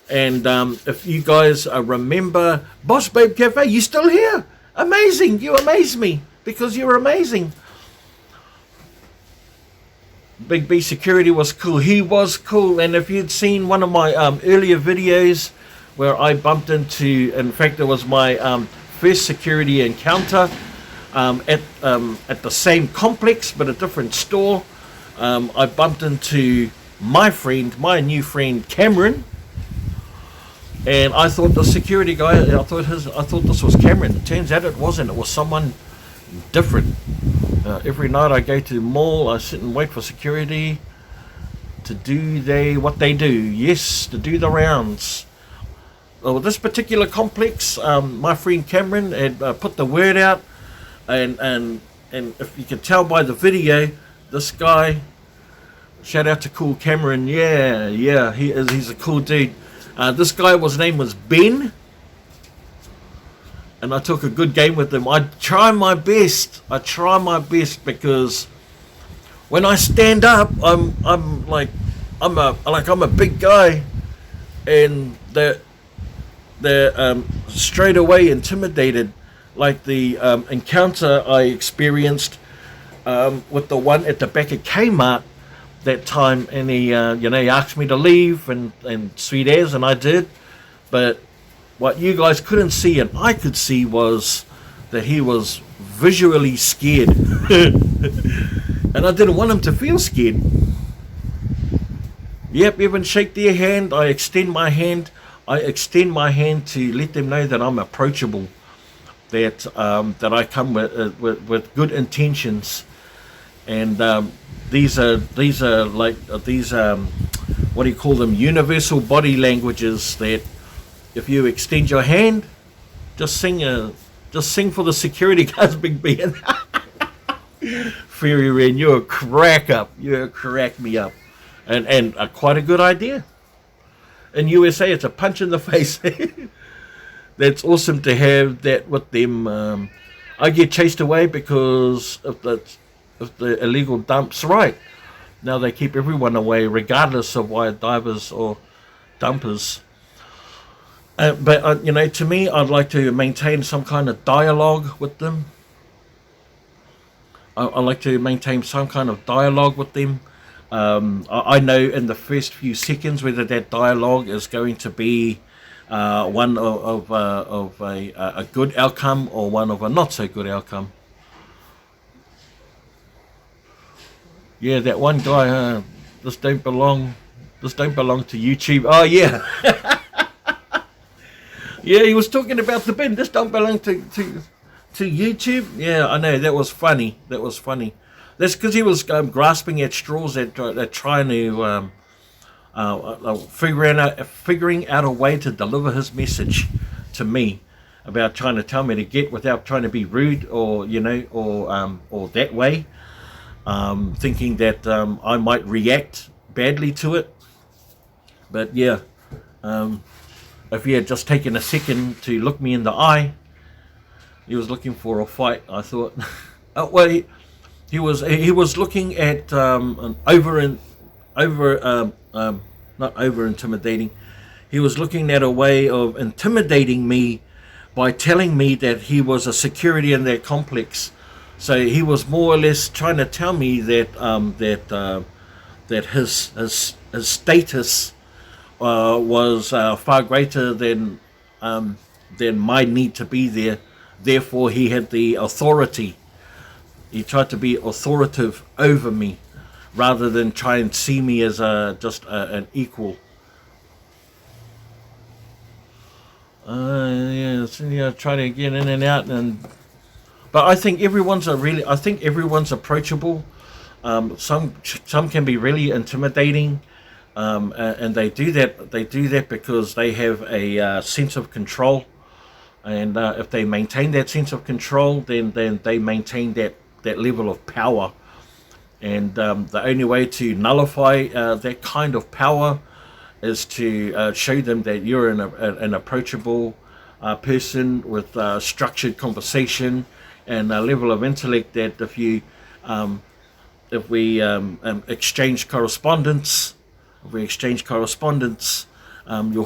And if you guys remember, Boss Babe Cafe, you still here? Amazing, you amaze me, because you're amazing. Big B security was cool, he was cool. And if you'd seen one of my earlier videos where I bumped into, in fact it was my first security encounter at the same complex but a different store. I bumped into my new friend Cameron. And I thought the security guy, I thought this was Cameron. It turns out it wasn't. It was someone different. Every night I go to the mall, I sit and wait for security to do what they do. Yes, to do the rounds. Well, this particular complex, my friend Cameron had put the word out, and if you can tell by the video, this guy, shout out to Cool Cameron. Yeah, he's a cool dude. This guy name was Ben, and I took a good game with him. I try my best because when I stand up, I'm a big guy, and they're straight away intimidated, like the encounter I experienced with the one at the back of Kmart that time, and he asked me to leave, and sweet as, and I did. But what you guys couldn't see and I could see was that he was visually scared. And I didn't want him to feel scared. Yep, even shake their hand. I extend my hand to let them know that I'm approachable, that I come with good intentions. And these are what do you call them, universal body languages, that if you extend your hand, just sing for the security guards, Big Ben. Fairy Wren, you're a crack me up, and quite a good idea. In USA, it's a punch in the face. That's awesome to have that with them. I get chased away because of the illegal dumps. Right now, they keep everyone away, regardless of why divers or dumpers. But to me, I'd like to maintain some kind of dialogue with them. I like to maintain some kind of dialogue with them. I know in the first few seconds whether that dialogue is going to be one of a good outcome or one of a not so good outcome. Yeah, that one guy. This don't belong to YouTube. Oh yeah. Yeah, he was talking about the bin. This don't belong to YouTube. Yeah, I know, that was funny. That's because he was grasping at straws at trying to figuring out a way to deliver his message to me about trying to tell me to get without trying to be rude or or that way, thinking that I might react badly to it. But yeah, if he had just taken a second to look me in the eye, he was looking for a fight. I thought, oh, well, he was looking at not over intimidating. He was looking at a way of intimidating me by telling me that he was a security in that complex. So he was more or less trying to tell me that that his status was far greater than my need to be there. Therefore, he had the authority. He tried to be authoritative over me, rather than try and see me as an equal. Trying to get in and out, but I think everyone's approachable. Some can be really intimidating, and they do that because they have a sense of control, and if they maintain that sense of control, then they maintain that level of power. And the only way to nullify that kind of power is to show them that you're an approachable person with structured conversation and a level of intellect that if we exchange correspondence, you'll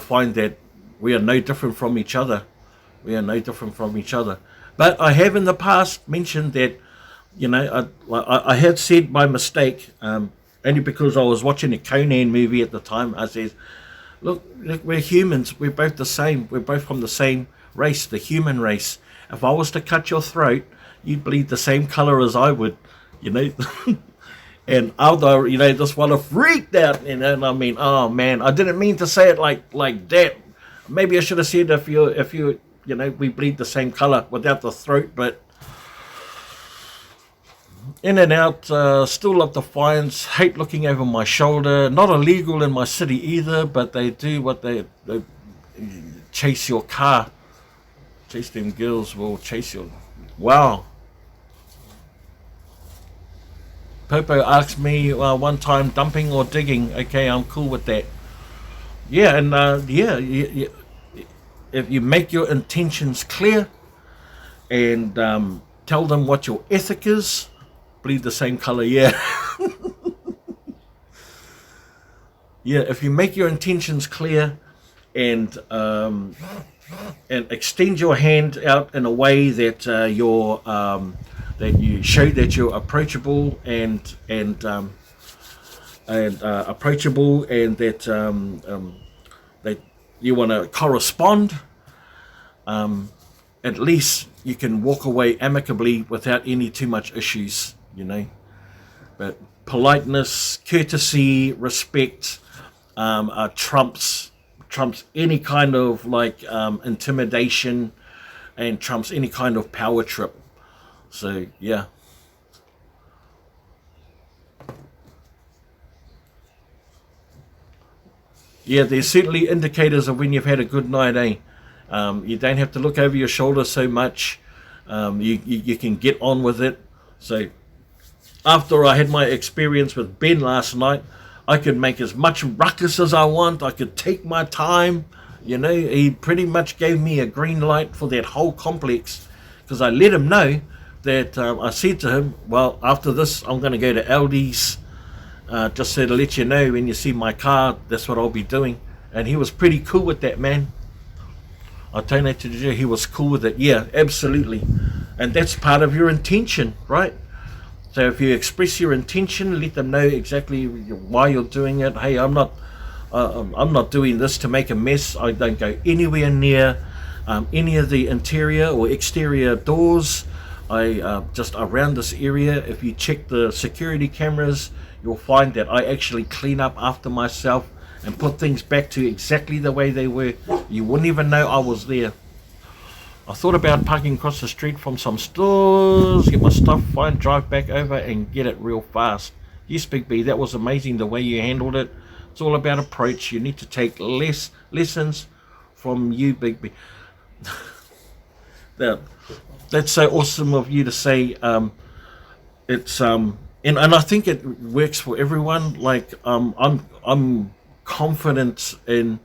find that we are no different from each other. But I have in the past mentioned that, I had said by mistake, only because I was watching a Conan movie at the time. I said, look, we're humans. We're both the same. We're both from the same race, the human race. If I was to cut your throat, you'd bleed the same color as I would, And although, this one freaked out, and I mean, oh man, I didn't mean to say it like that. Maybe I should have said if you we bleed the same color without the throat, but in and out, still love the fines, hate looking over my shoulder. Not illegal in my city either, but they do what they chase your car. Chase them girls will chase your... Wow. Popo asked me one time, dumping or digging. Okay, I'm cool with that. Yeah, and if you make your intentions clear and tell them what your ethic is, bleed the same color, yeah. Yeah, if you make your intentions clear and extend your hand out in a way that that you show that you're approachable and approachable, and that that you want to correspond, at least you can walk away amicably without any too much issues, But politeness, courtesy, respect trumps any kind of intimidation, and trumps any kind of power trip. So yeah. Yeah, there's certainly indicators of when you've had a good night, eh? You don't have to look over your shoulder so much. You can get on with it. So after I had my experience with Ben last night, I could make as much ruckus as I want. I could take my time. He pretty much gave me a green light for that whole complex, because I let him know that I said to him, well, after this, I'm going to go to Aldi's, just so to let you know, when you see my car, that's what I'll be doing. And he was pretty cool with that, man. I told him to do, he was cool with it. Yeah, absolutely. And that's part of your intention, right? So if you express your intention, let them know exactly why you're doing it. Hey, I'm not doing this to make a mess. I don't go anywhere near any of the interior or exterior doors. I just around this area. If you check the security cameras, you'll find that I actually clean up after myself and put things back to exactly the way they were. You wouldn't even know I was there. I thought about parking across the street from some stores, get my stuff, fine, drive back over and get it real fast. Yes, Big B, that was amazing the way you handled it. It's all about approach. You need to take lessons from you, Big B. That's so awesome of you to say. It's and I think it works for everyone. Like I'm confident in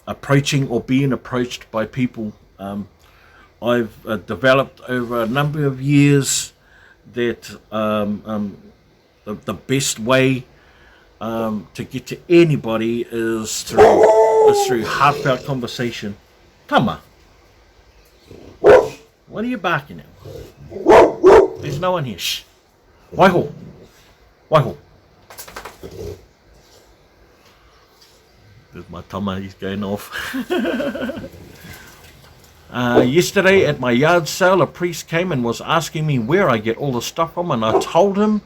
approaching or being approached by people. I've developed over a number of years that the best way to get to anybody is through heartfelt conversation. Tama, what are you barking at? There's no one here. Shh. Waiho. Waiho. There's my tama, he's going off. Yesterday at my yard sale, a priest came and was asking me where I get all the stuff from, and I told him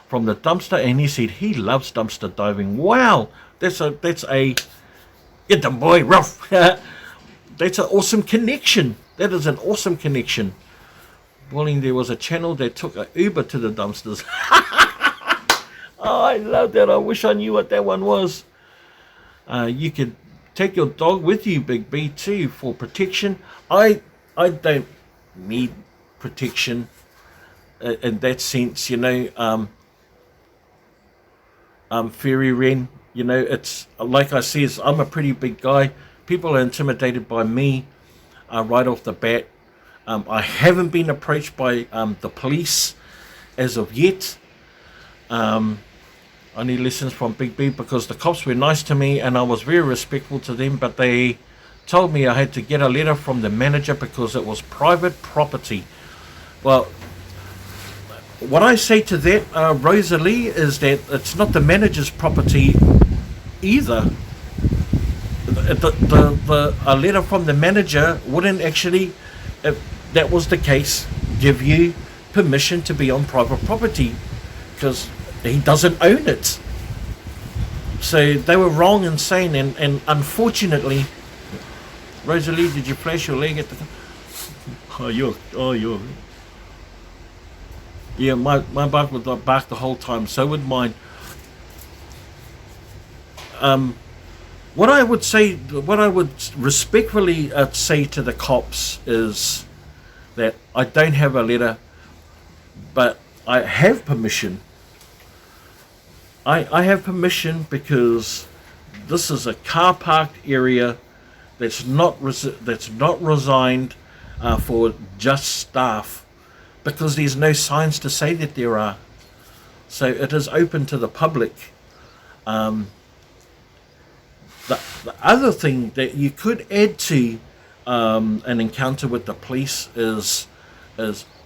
from the dumpster, and he said he loves dumpster diving. Wow, that's a get them boy rough. That's an awesome connection. That is an awesome connection. Willing, there was a channel that took an Uber to the dumpsters. Oh, I love that. I wish I knew what that one was. You could take your dog with you, Big B, too, for protection. I don't need protection in that sense, you know. Fairy Wren, you know, it's like I says, I'm a pretty big guy. People are intimidated by me right off the bat. I haven't been approached by the police as of yet. I need lessons from Big B because the cops were nice to me and I was very respectful to them, but they told me I had to get a letter from the manager because it was private property. Well, what I say to that, Rosalie, is that it's not the manager's property either. A letter from the manager wouldn't actually, if that was the case, give you permission to be on private property because he doesn't own it. So they were wrong in saying, and unfortunately, Rosalie, did you flash your leg at the... you're... Yeah, my bike was bark the whole time, so would mine. What I would respectfully say to the cops is that I don't have a letter, but I have permission. I have permission because this is a car parked area that's not resigned for just staff, because there's no signs to say that there are. So it is open to the public. The other thing that you could add to an encounter with the police is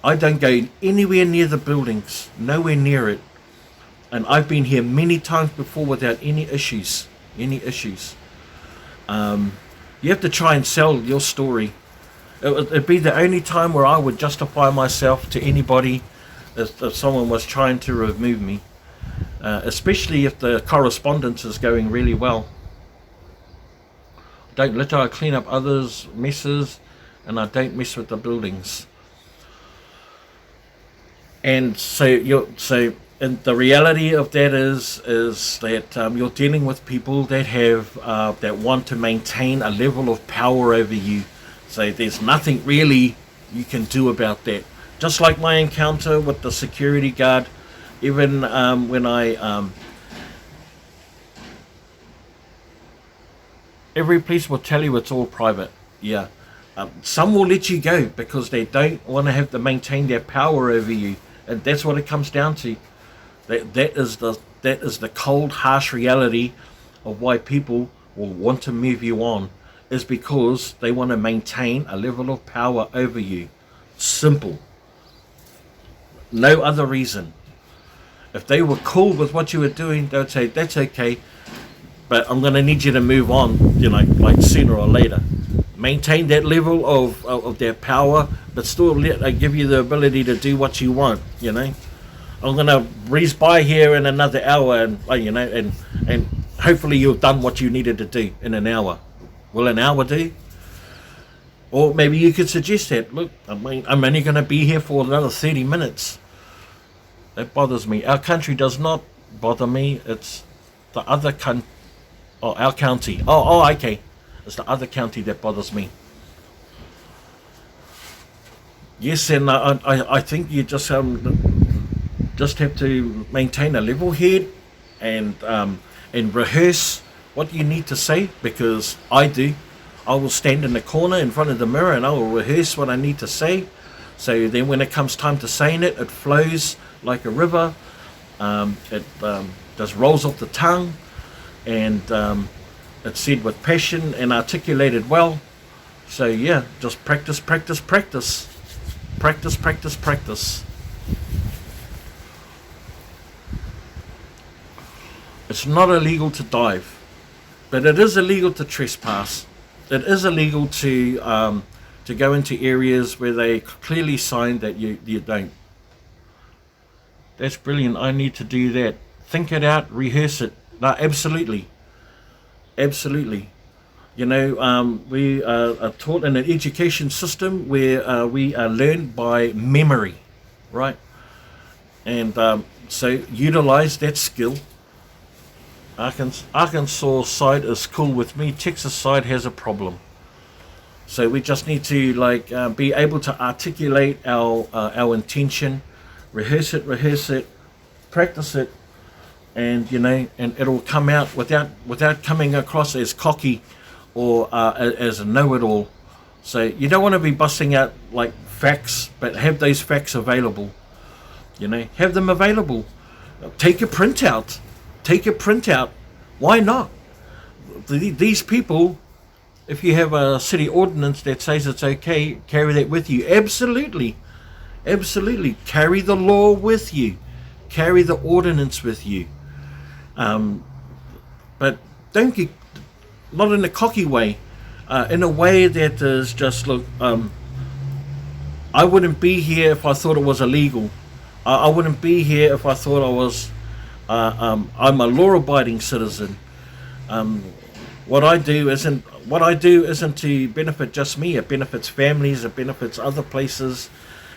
I don't go anywhere near the buildings, nowhere near it. And I've been here many times before without any issues. You have to try and sell your story. It'd be the only time where I would justify myself to anybody if someone was trying to remove me, especially if the correspondence is going really well. Don't litter, I clean up others' messes, and I don't mess with the buildings. And and the reality of that is that you're dealing with people that have that want to maintain a level of power over you. So there's nothing really you can do about that. Just like my encounter with the security guard, even when I every police will tell you it's all private. Yeah, some will let you go because they don't want to have to maintain their power over you, and that's what it comes down to. That is the cold, harsh reality of why people will want to move you on, is because they want to maintain a level of power over you. Simple. No other reason. If they were cool with what you were doing, they would say, that's okay, but I'm going to need you to move on, you know, like sooner or later. Maintain that level of their power, but still give you the ability to do what you want, you know. I'm going to breeze by here in another hour, and you know, and hopefully you've done what you needed to do in an hour. Will an hour do? Or maybe you could suggest that, look, I'm only going to be here for another 30 minutes. That bothers me. Our country does not bother me. It's the other our county. Oh, okay. It's the other county that bothers me. Yes, and I think you just have to maintain a level head and rehearse what you need to say, because I do. I will stand in the corner in front of the mirror and I will rehearse what I need to say. So then when it comes time to saying it, it flows like a river. It just rolls off the tongue, and it's said with passion and articulated well. So yeah, just practice, practice, practice. Practice, practice, practice. It's not illegal to dive, but it is illegal to trespass. It is illegal to go into areas where they clearly sign that you don't. That's brilliant. I need to do that. Think it out, rehearse it. No, absolutely. Absolutely. You know, we are taught in an education system where we are learned by memory, right? And so utilize that skill. Arkansas side is cool with me. Texas side has a problem. So we just need to be able to articulate our intention, rehearse it, practice it, and and it'll come out without coming across as cocky or as a know-it-all. So you don't want to be busting out like facts, but have those facts available. Have them available. Take a printout. Why not? These people, if you have a city ordinance that says it's okay, carry that with you. Absolutely. Carry the law with you. Carry the ordinance with you. But don't get, not in a cocky way, in a way that is just, look, I wouldn't be here if I thought it was illegal. I wouldn't be here if I thought I was, I'm a law-abiding citizen. What I do isn't to benefit just me. It benefits families. It benefits other places,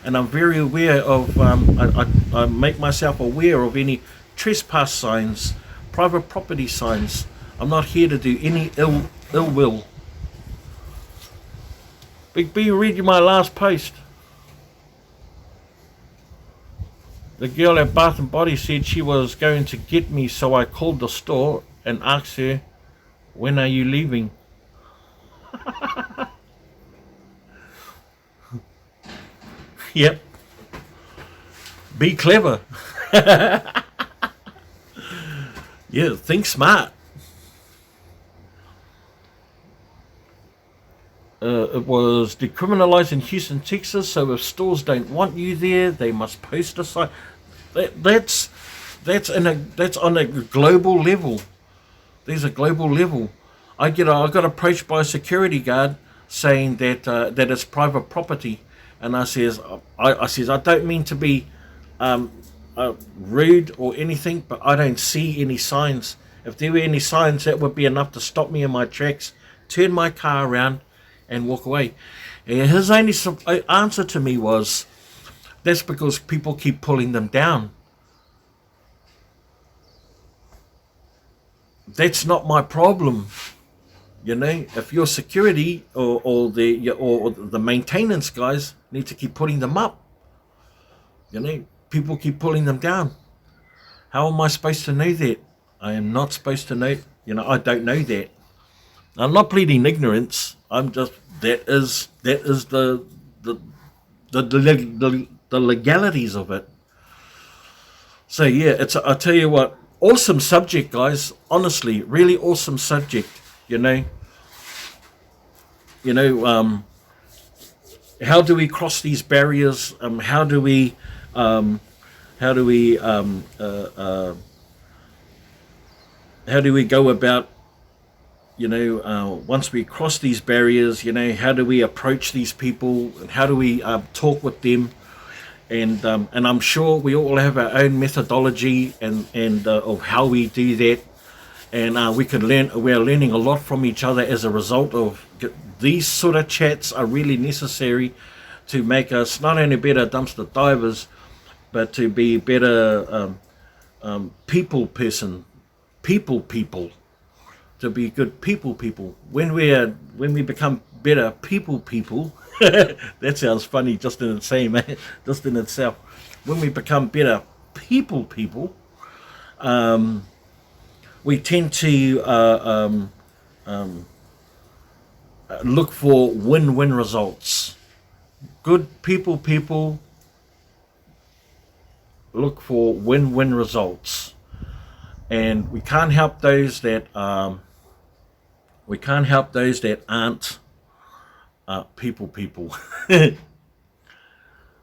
and I'm very aware of. I make myself aware of any trespass signs, private property signs. I'm not here to do any ill will. Big B, read you my last post. The girl at Bath and Body said she was going to get me, so I called the store and asked her, "When are you leaving?" Yep. Be clever. Yeah, think smart. It was decriminalized in Houston, Texas, so if stores don't want you there, they must post a sign. That's on a global level. There's a global level. I got approached by a security guard saying that it's private property, and I says I don't mean to be rude or anything, but I don't see any signs. If there were any signs, that would be enough to stop me in my tracks, turn my car around, and walk away. And his only answer to me was, "That's because people keep pulling them down." That's not my problem. If your security or the maintenance guys need to keep putting them up, people keep pulling them down. How am I supposed to know that? I am not supposed to know. I don't know that. I'm not pleading ignorance. I'm just that is the legalities of it. So yeah, I tell you what, awesome subject, guys. Honestly, really awesome subject. How do we cross these barriers? How do we go about? Once we cross these barriers, how do we approach these people, and how do we talk with them? And I'm sure we all have our own methodology and of how we do that, and we're learning a lot from each other as a result of these sort of chats. Are really necessary to make us not only better dumpster divers, but to be better people person. people, to be good people. When we become better people, that sounds funny just in just in itself. When we become better people, we tend to look for win-win results. Good people look for win-win results, and we can't help those that aren't people.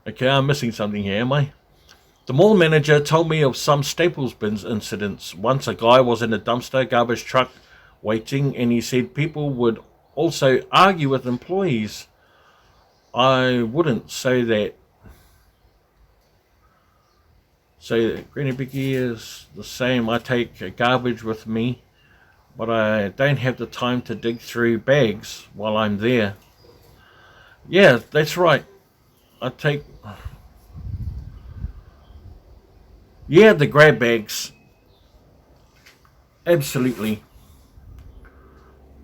Okay, I'm missing something here, am I? The mall manager told me of some Staples bins incidents. Once a guy was in a dumpster garbage truck waiting, and he said people would also argue with employees. I wouldn't say that. Granny Biggie is the same. I take garbage with me, but I don't have the time to dig through bags while I'm there. Yeah, that's right. I take... Yeah, the grab bags. Absolutely.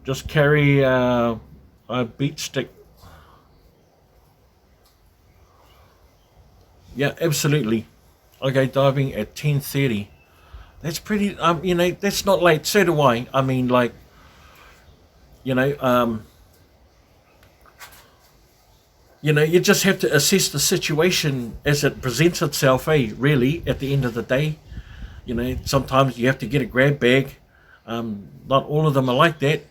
Just carry a beat stick. Yeah, absolutely. I go diving at 10:30. That's pretty, that's not late. So do I. I mean, like, you just have to assess the situation as it presents itself, really, at the end of the day. Sometimes you have to get a grab bag. Not all of them are like that.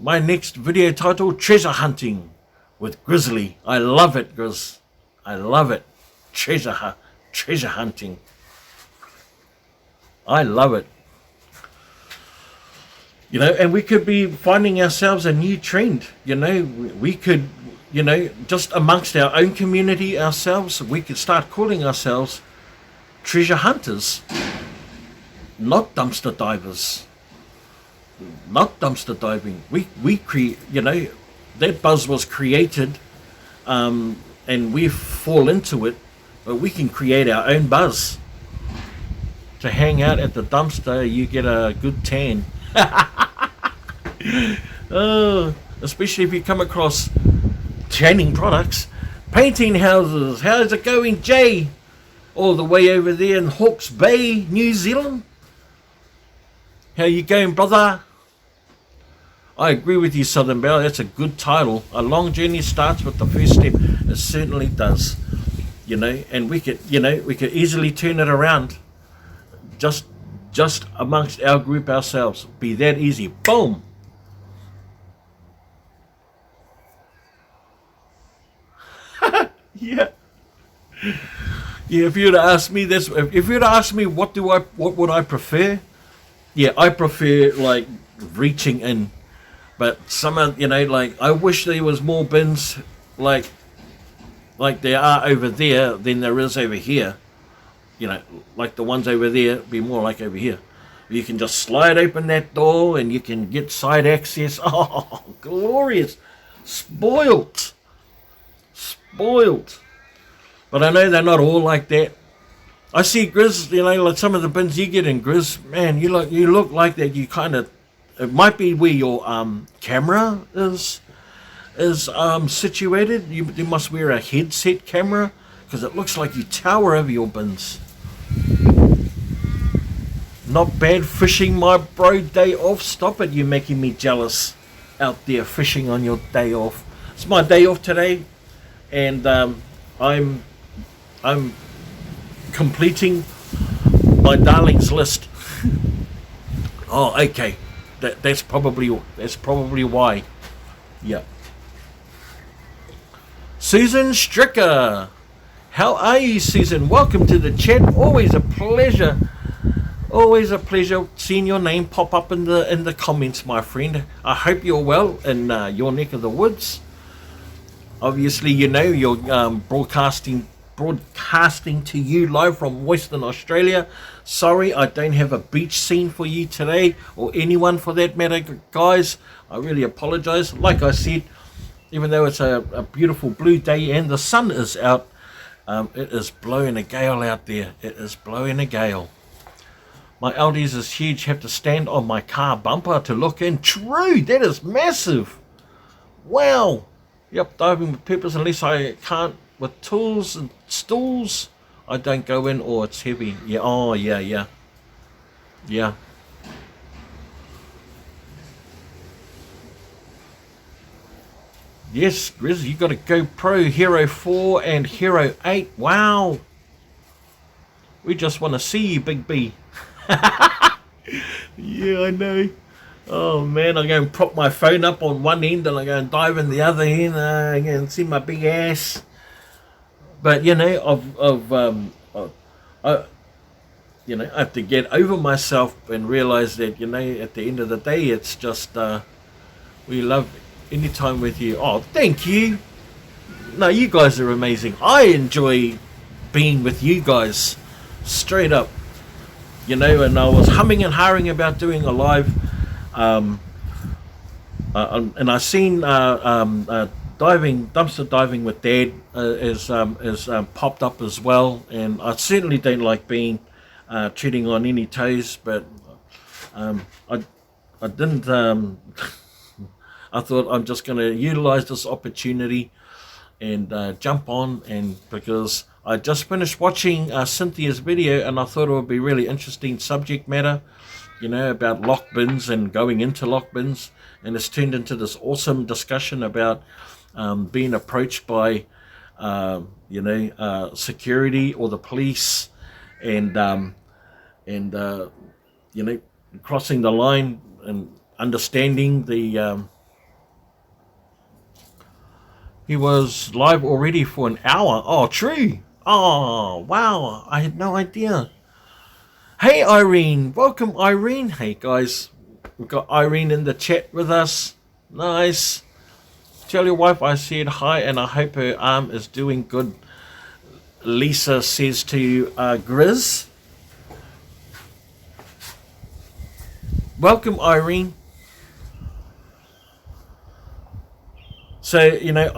My next video title, Treasure Hunting with Grizzly. I love it, Grizz. I love it. Treasure hunting. I love it. And we could be finding ourselves a new trend. We could, just amongst our own community ourselves, we could start calling ourselves treasure hunters, not dumpster divers. Not dumpster diving. We create, that buzz was created, and we fall into it, but we can create our own buzz. To hang out at the dumpster, you get a good tan. Especially if you come across tanning products, painting houses. How's it going, Jay? All the way over there in Hawke's Bay, New Zealand. How you going, brother? I agree with you, Southern Belle. That's a good title. A long journey starts with the first step. It certainly does. And we could easily turn it around. Just amongst our group ourselves. Be that easy. Boom. Yeah. Yeah, if you were to ask me this, if you were to ask me what would I prefer? Yeah, I prefer like reaching in. But some of, I wish there was more bins like there are over there than there is over here. Like the ones over there, be more like over here. You can just slide open that door and you can get side access. Oh, glorious. Spoilt. But I know they're not all like that. I see Grizz, like some of the bins you get in Grizz, man, you look like that. You kind of, it might be where your camera is situated. You must wear a headset camera because it looks like you tower over your bins. Not bad fishing, my bro. Day off. Stop it. You're making me jealous out there fishing on your day off. It's my day off today, and I'm completing my darlings list. Oh, okay. That's probably why. Yeah. Susan Stricker. How are you, Susan? Welcome to the chat. Always a pleasure. Always a pleasure seeing your name pop up in the comments, my friend. I hope you're well in your neck of the woods. Obviously, you're broadcasting to you live from Western Australia. Sorry, I don't have a beach scene for you today, or anyone for that matter, guys. I really apologize. Like I said, even though it's a beautiful blue day and the sun is out, it is blowing a gale out there. It is blowing a gale. My LDs is huge. Have to stand on my car bumper to look in. True, that is massive. Wow. Yep, diving with purpose unless I can't with tools and stools. I don't go in or it's heavy. Yeah, oh yeah, yeah. Yeah. Yes, Grizz, you got a GoPro Hero 4 and Hero 8. Wow. We just want to see you, Big B. Yeah, I know. Oh man, I'm going to prop my phone up on one end and I'm going to dive in the other end. I'm going to see my big ass. But you know, you know, I have to get over myself and realize that, you know, at the end of the day, it's just we love any time with you. Oh, thank you. No, you guys are amazing. I enjoy being with you guys, straight up. You know, and I was humming and hawing about doing a live, and I seen dumpster diving with Dad is popped up as well, and I certainly don't like being treading on any toes, but I didn't. I thought I'm just going to utilize this opportunity and jump on, and because I just finished watching Cynthia's video and I thought it would be really interesting subject matter, you know, about lock bins and going into lock bins, and it's turned into this awesome discussion about being approached by you know, security or the police, and you know, crossing the line and understanding the he was live already for an hour. Oh, true. Oh, wow. I had no idea. Hey, Irene. Welcome, Irene. Hey, guys. We've got Irene in the chat with us. Nice. Tell your wife I said hi and I hope her arm is doing good. Lisa says to Grizz. Welcome, Irene. So, you know,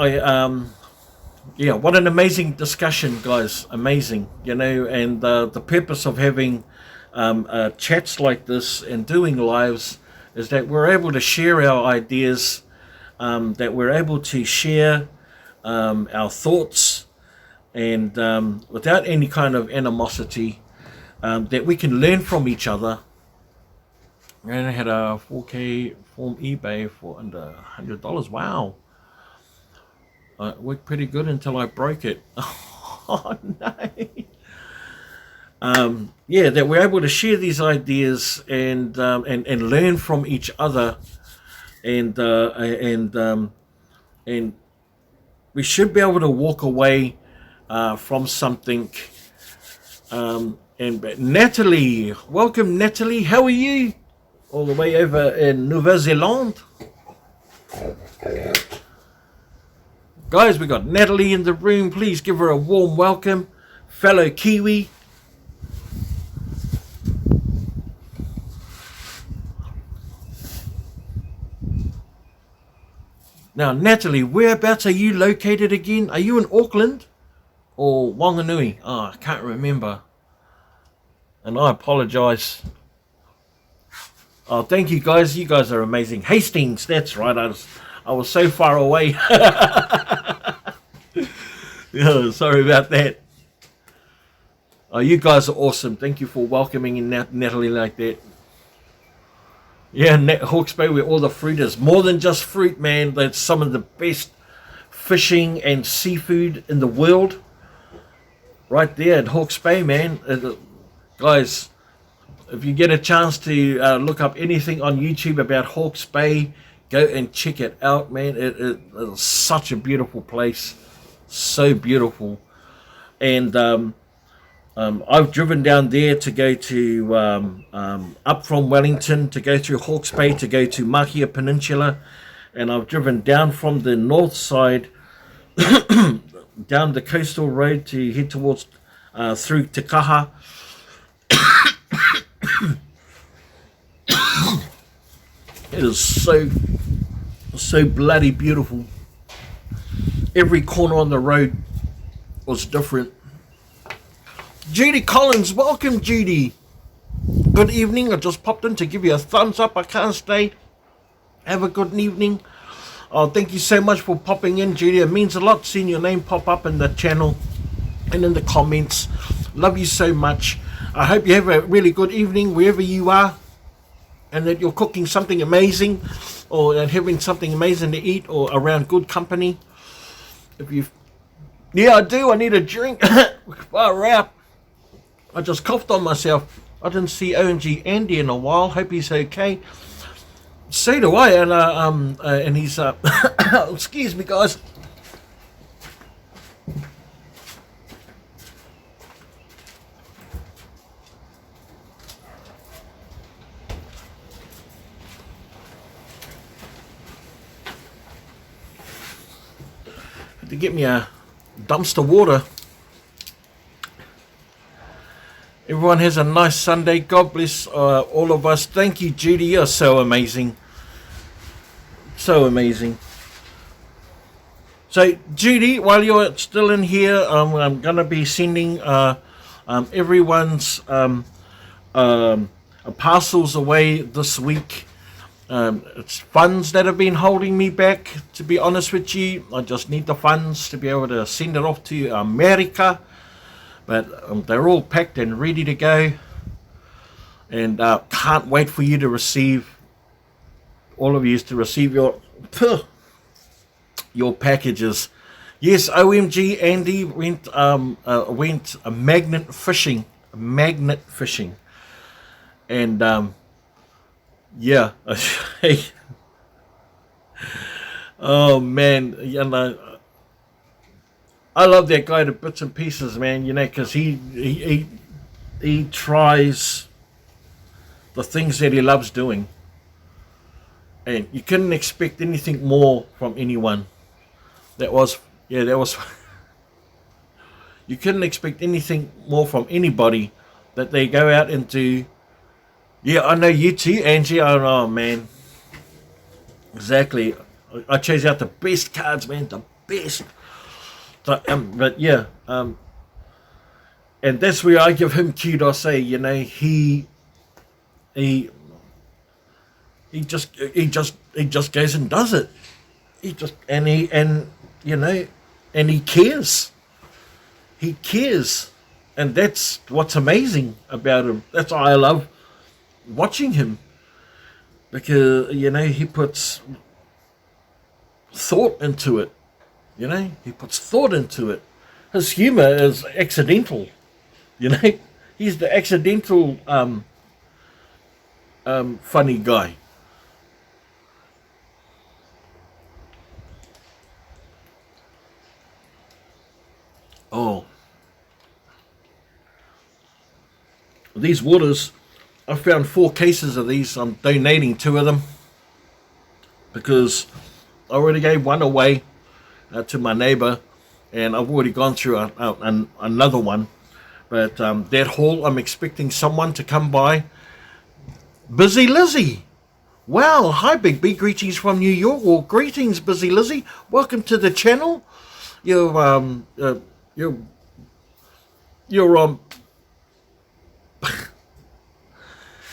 yeah, what an amazing discussion, guys. Amazing, you know, and the purpose of having chats like this and doing lives is that we're able to share our ideas, that we're able to share our thoughts, and without any kind of animosity, that we can learn from each other. And I had a 4K from eBay for under $100. Wow. It worked pretty good until I broke it. Oh, no. Yeah, that we're able to share these ideas and learn from each other, and we should be able to walk away from something. And Natalie, welcome, Natalie. How are you? All the way over in New Zealand. Guys, we got Natalie in the room. Please give her a warm welcome. Fellow Kiwi. Now, Natalie, whereabouts are you located again? Are you in Auckland or Wanganui? Oh, I can't remember. And I apologize. Oh, thank you, guys. You guys are amazing. Hastings, that's right. I was so far away. Oh, sorry about that. Oh, you guys are awesome. Thank you for welcoming in Natalie like that. Yeah, Hawke's Bay, where all the fruit is. More than just fruit, man. That's some of the best fishing and seafood in the world. Right there at Hawke's Bay, man. Guys, if you get a chance to look up anything on YouTube about Hawke's Bay, go and check it out, man. It's such a beautiful place. So beautiful. And I've driven down there to go to up from Wellington to go through Hawke's Bay to go to Mahia Peninsula, and I've driven down from the north side down the coastal road to head towards through Te Kaha. It is so bloody beautiful. Every corner on the road was different. Judy Collins, welcome, Judy. good evening. I just popped in to give you a thumbs up. I can't stay. Have a good evening. Oh, thank you so much for popping in, Judy. It means a lot seeing your name pop up in the channel and in the comments. Love you so much. I hope you have a really good evening wherever you are, and that you're cooking something amazing, or having something amazing to eat, or around good company. If you, yeah, I do. I need a drink. Far out. I just coughed on myself. I didn't see OMG Andy in a while. Hope he's okay. So do I. And he's excuse me, guys. To get me a dumpster water. Everyone has a nice Sunday. God bless all of us. Thank you, Judy. You're so amazing. So amazing. So, Judy, while you're still in here, I'm going to be sending everyone's parcels away this week. It's funds that have been holding me back, to be honest with you. I just need the funds to be able to send it off to America. But they're all packed and ready to go. And can't wait for you to receive, all of you to receive your packages. Yes, OMG Andy went magnet fishing. And yeah. Oh man, you know, I love that guy to bits and pieces, man, you know, because he tries the things that he loves doing. And you couldn't expect anything more from anyone. That was you couldn't expect anything more from anybody that they go out and do. Yeah, I know you too, Angie. Oh, man. Exactly. I chose out the best cards, man. The best. But yeah, and that's where I give him kudos. You know, he just goes and does it. He cares. He cares, and that's what's amazing about him. That's why I love watching him, because you know he puts thought into it. You know, he puts thought into it. His humor is accidental. You know, he's the accidental funny guy. Oh, these waters, I found 4 cases of these. I'm donating 2 of them because I already gave one away to my neighbor, and I've already gone through another one. But that haul, I'm expecting someone to come by. Busy Lizzie. Wow, hi Big B, greetings from New York. Well, greetings, Busy Lizzie. Welcome to the channel. You're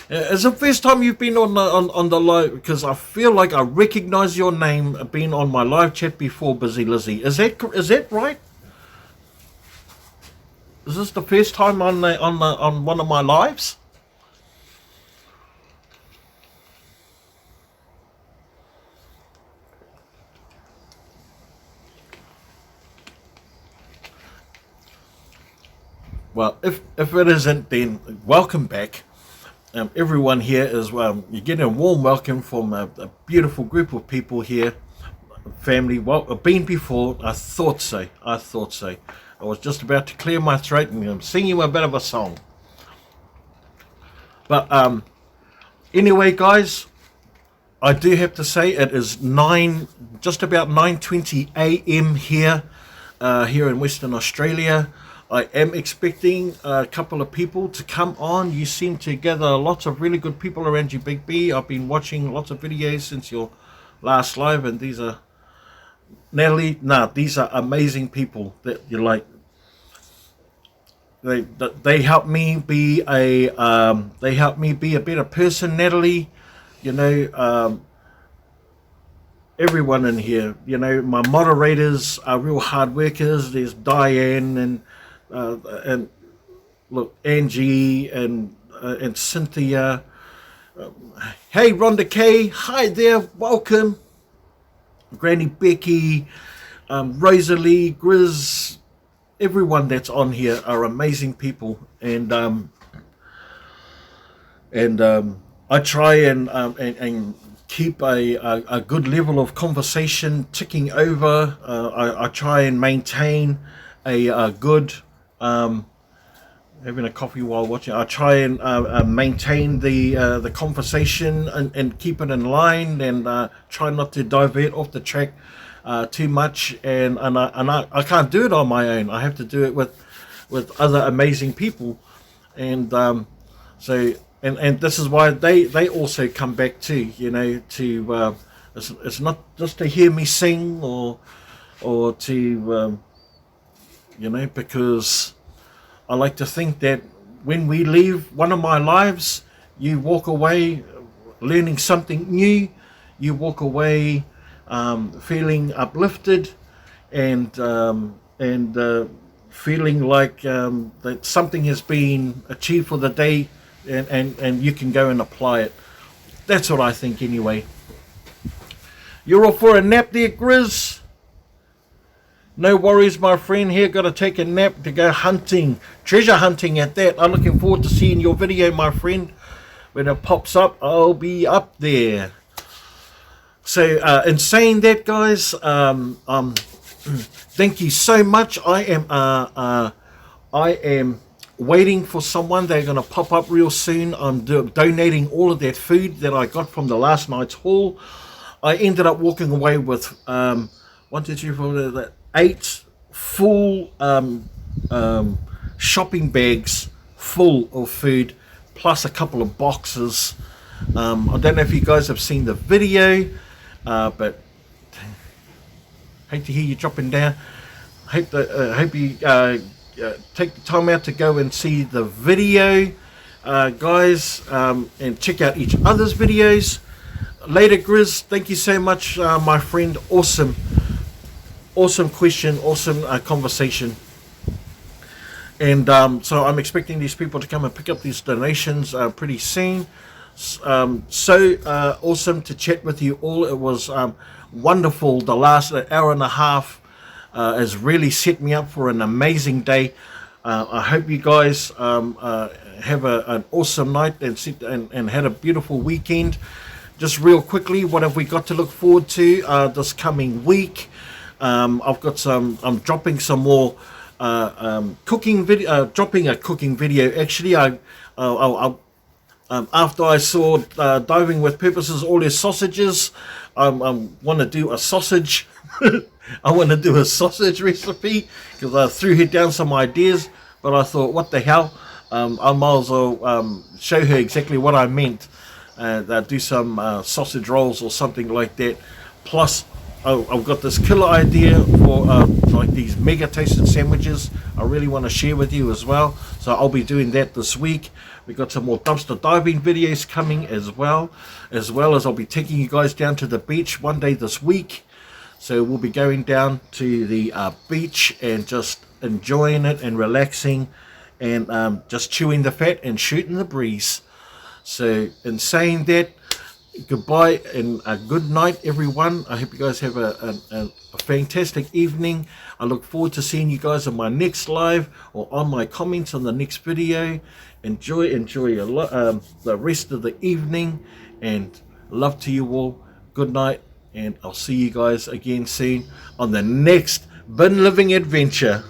It's the first time you've been on the live, because I feel like I recognize your name being on my live chat before, Busy Lizzie. Is that right? Is this the first time on one of my lives? Well, if it isn't, then welcome back. Everyone here is you're getting a warm welcome from a beautiful group of people here, family. Well, I've been before. I thought so. I was just about to clear my throat and I'm singing a bit of a song. But anyway, guys, I do have to say it is just about 9:20 a.m. here in Western Australia. I am expecting a couple of people to come on. You seem to gather lots of really good people around you, Big B. I've been watching lots of videos since your last live, and these are these are amazing people that you like. they help me be a better person, Natalie. You know, everyone in here. You know, my moderators are real hard workers. There's Diane and look, Angie and Cynthia. Hey, Rhonda K. Hi there. Welcome. Granny Becky, Rosalie, Grizz. Everyone that's on here are amazing people, and I try and keep a good level of conversation ticking over. I try and maintain a good having a coffee while watching. I try and maintain the conversation and keep it in line, and try not to divert off the track too much. And I can't do it on my own. I have to do it with other amazing people, and so and this is why they also come back too. You know, to it's not just to hear me sing or to you know, because I like to think that when we leave one of my lives, you walk away learning something new. You walk away feeling uplifted and feeling like that something has been achieved for the day, and you can go and apply it. That's what I think anyway. You're all for a nap there, Grizz? No worries, my friend. Here, got to take a nap to go hunting, treasure hunting at that. I'm looking forward to seeing your video, my friend. When it pops up, I'll be up there. So, in saying that, guys, thank you so much. I am waiting for someone. They're going to pop up real soon. I'm donating all of that food that I got from the last night's haul. I ended up walking away with 1, 2, 3, 4, 8 full shopping bags full of food, plus a couple of boxes. I don't know if you guys have seen the video, but hate to hear you dropping down. Hope you take the time out to go and see the video, guys, and check out each other's videos. Later, Grizz, thank you so much, my friend. Awesome question, awesome conversation. And so I'm expecting these people to come and pick up these donations pretty soon. So awesome to chat with you all. It was wonderful. The last hour and a half has really set me up for an amazing day. I hope you guys have an awesome night and had a beautiful weekend. Just real quickly, what have we got to look forward to this coming week? I've got I'm dropping some more cooking video. Dropping a cooking video. Actually, after I saw Diving with Purposes, all their sausages, I want to do a sausage. I want to do a sausage recipe because I threw her down some ideas, but I thought, what the hell? I might as well show her exactly what I meant. Do some sausage rolls or something like that. Plus, I've got this killer idea for like these mega tasted sandwiches. I really want to share with you as well. So I'll be doing that this week. We've got some more dumpster diving videos coming as well as I'll be taking you guys down to the beach one day this week. So we'll be going down to the beach and just enjoying it and relaxing and just chewing the fat and shooting the breeze. So in saying that, goodbye and a good night, everyone. I hope you guys have a fantastic evening. I look forward to seeing you guys on my next live or on my comments on the next video. Enjoy the rest of the evening, and love to you all. Good night, and I'll see you guys again soon on the next Bin Living adventure.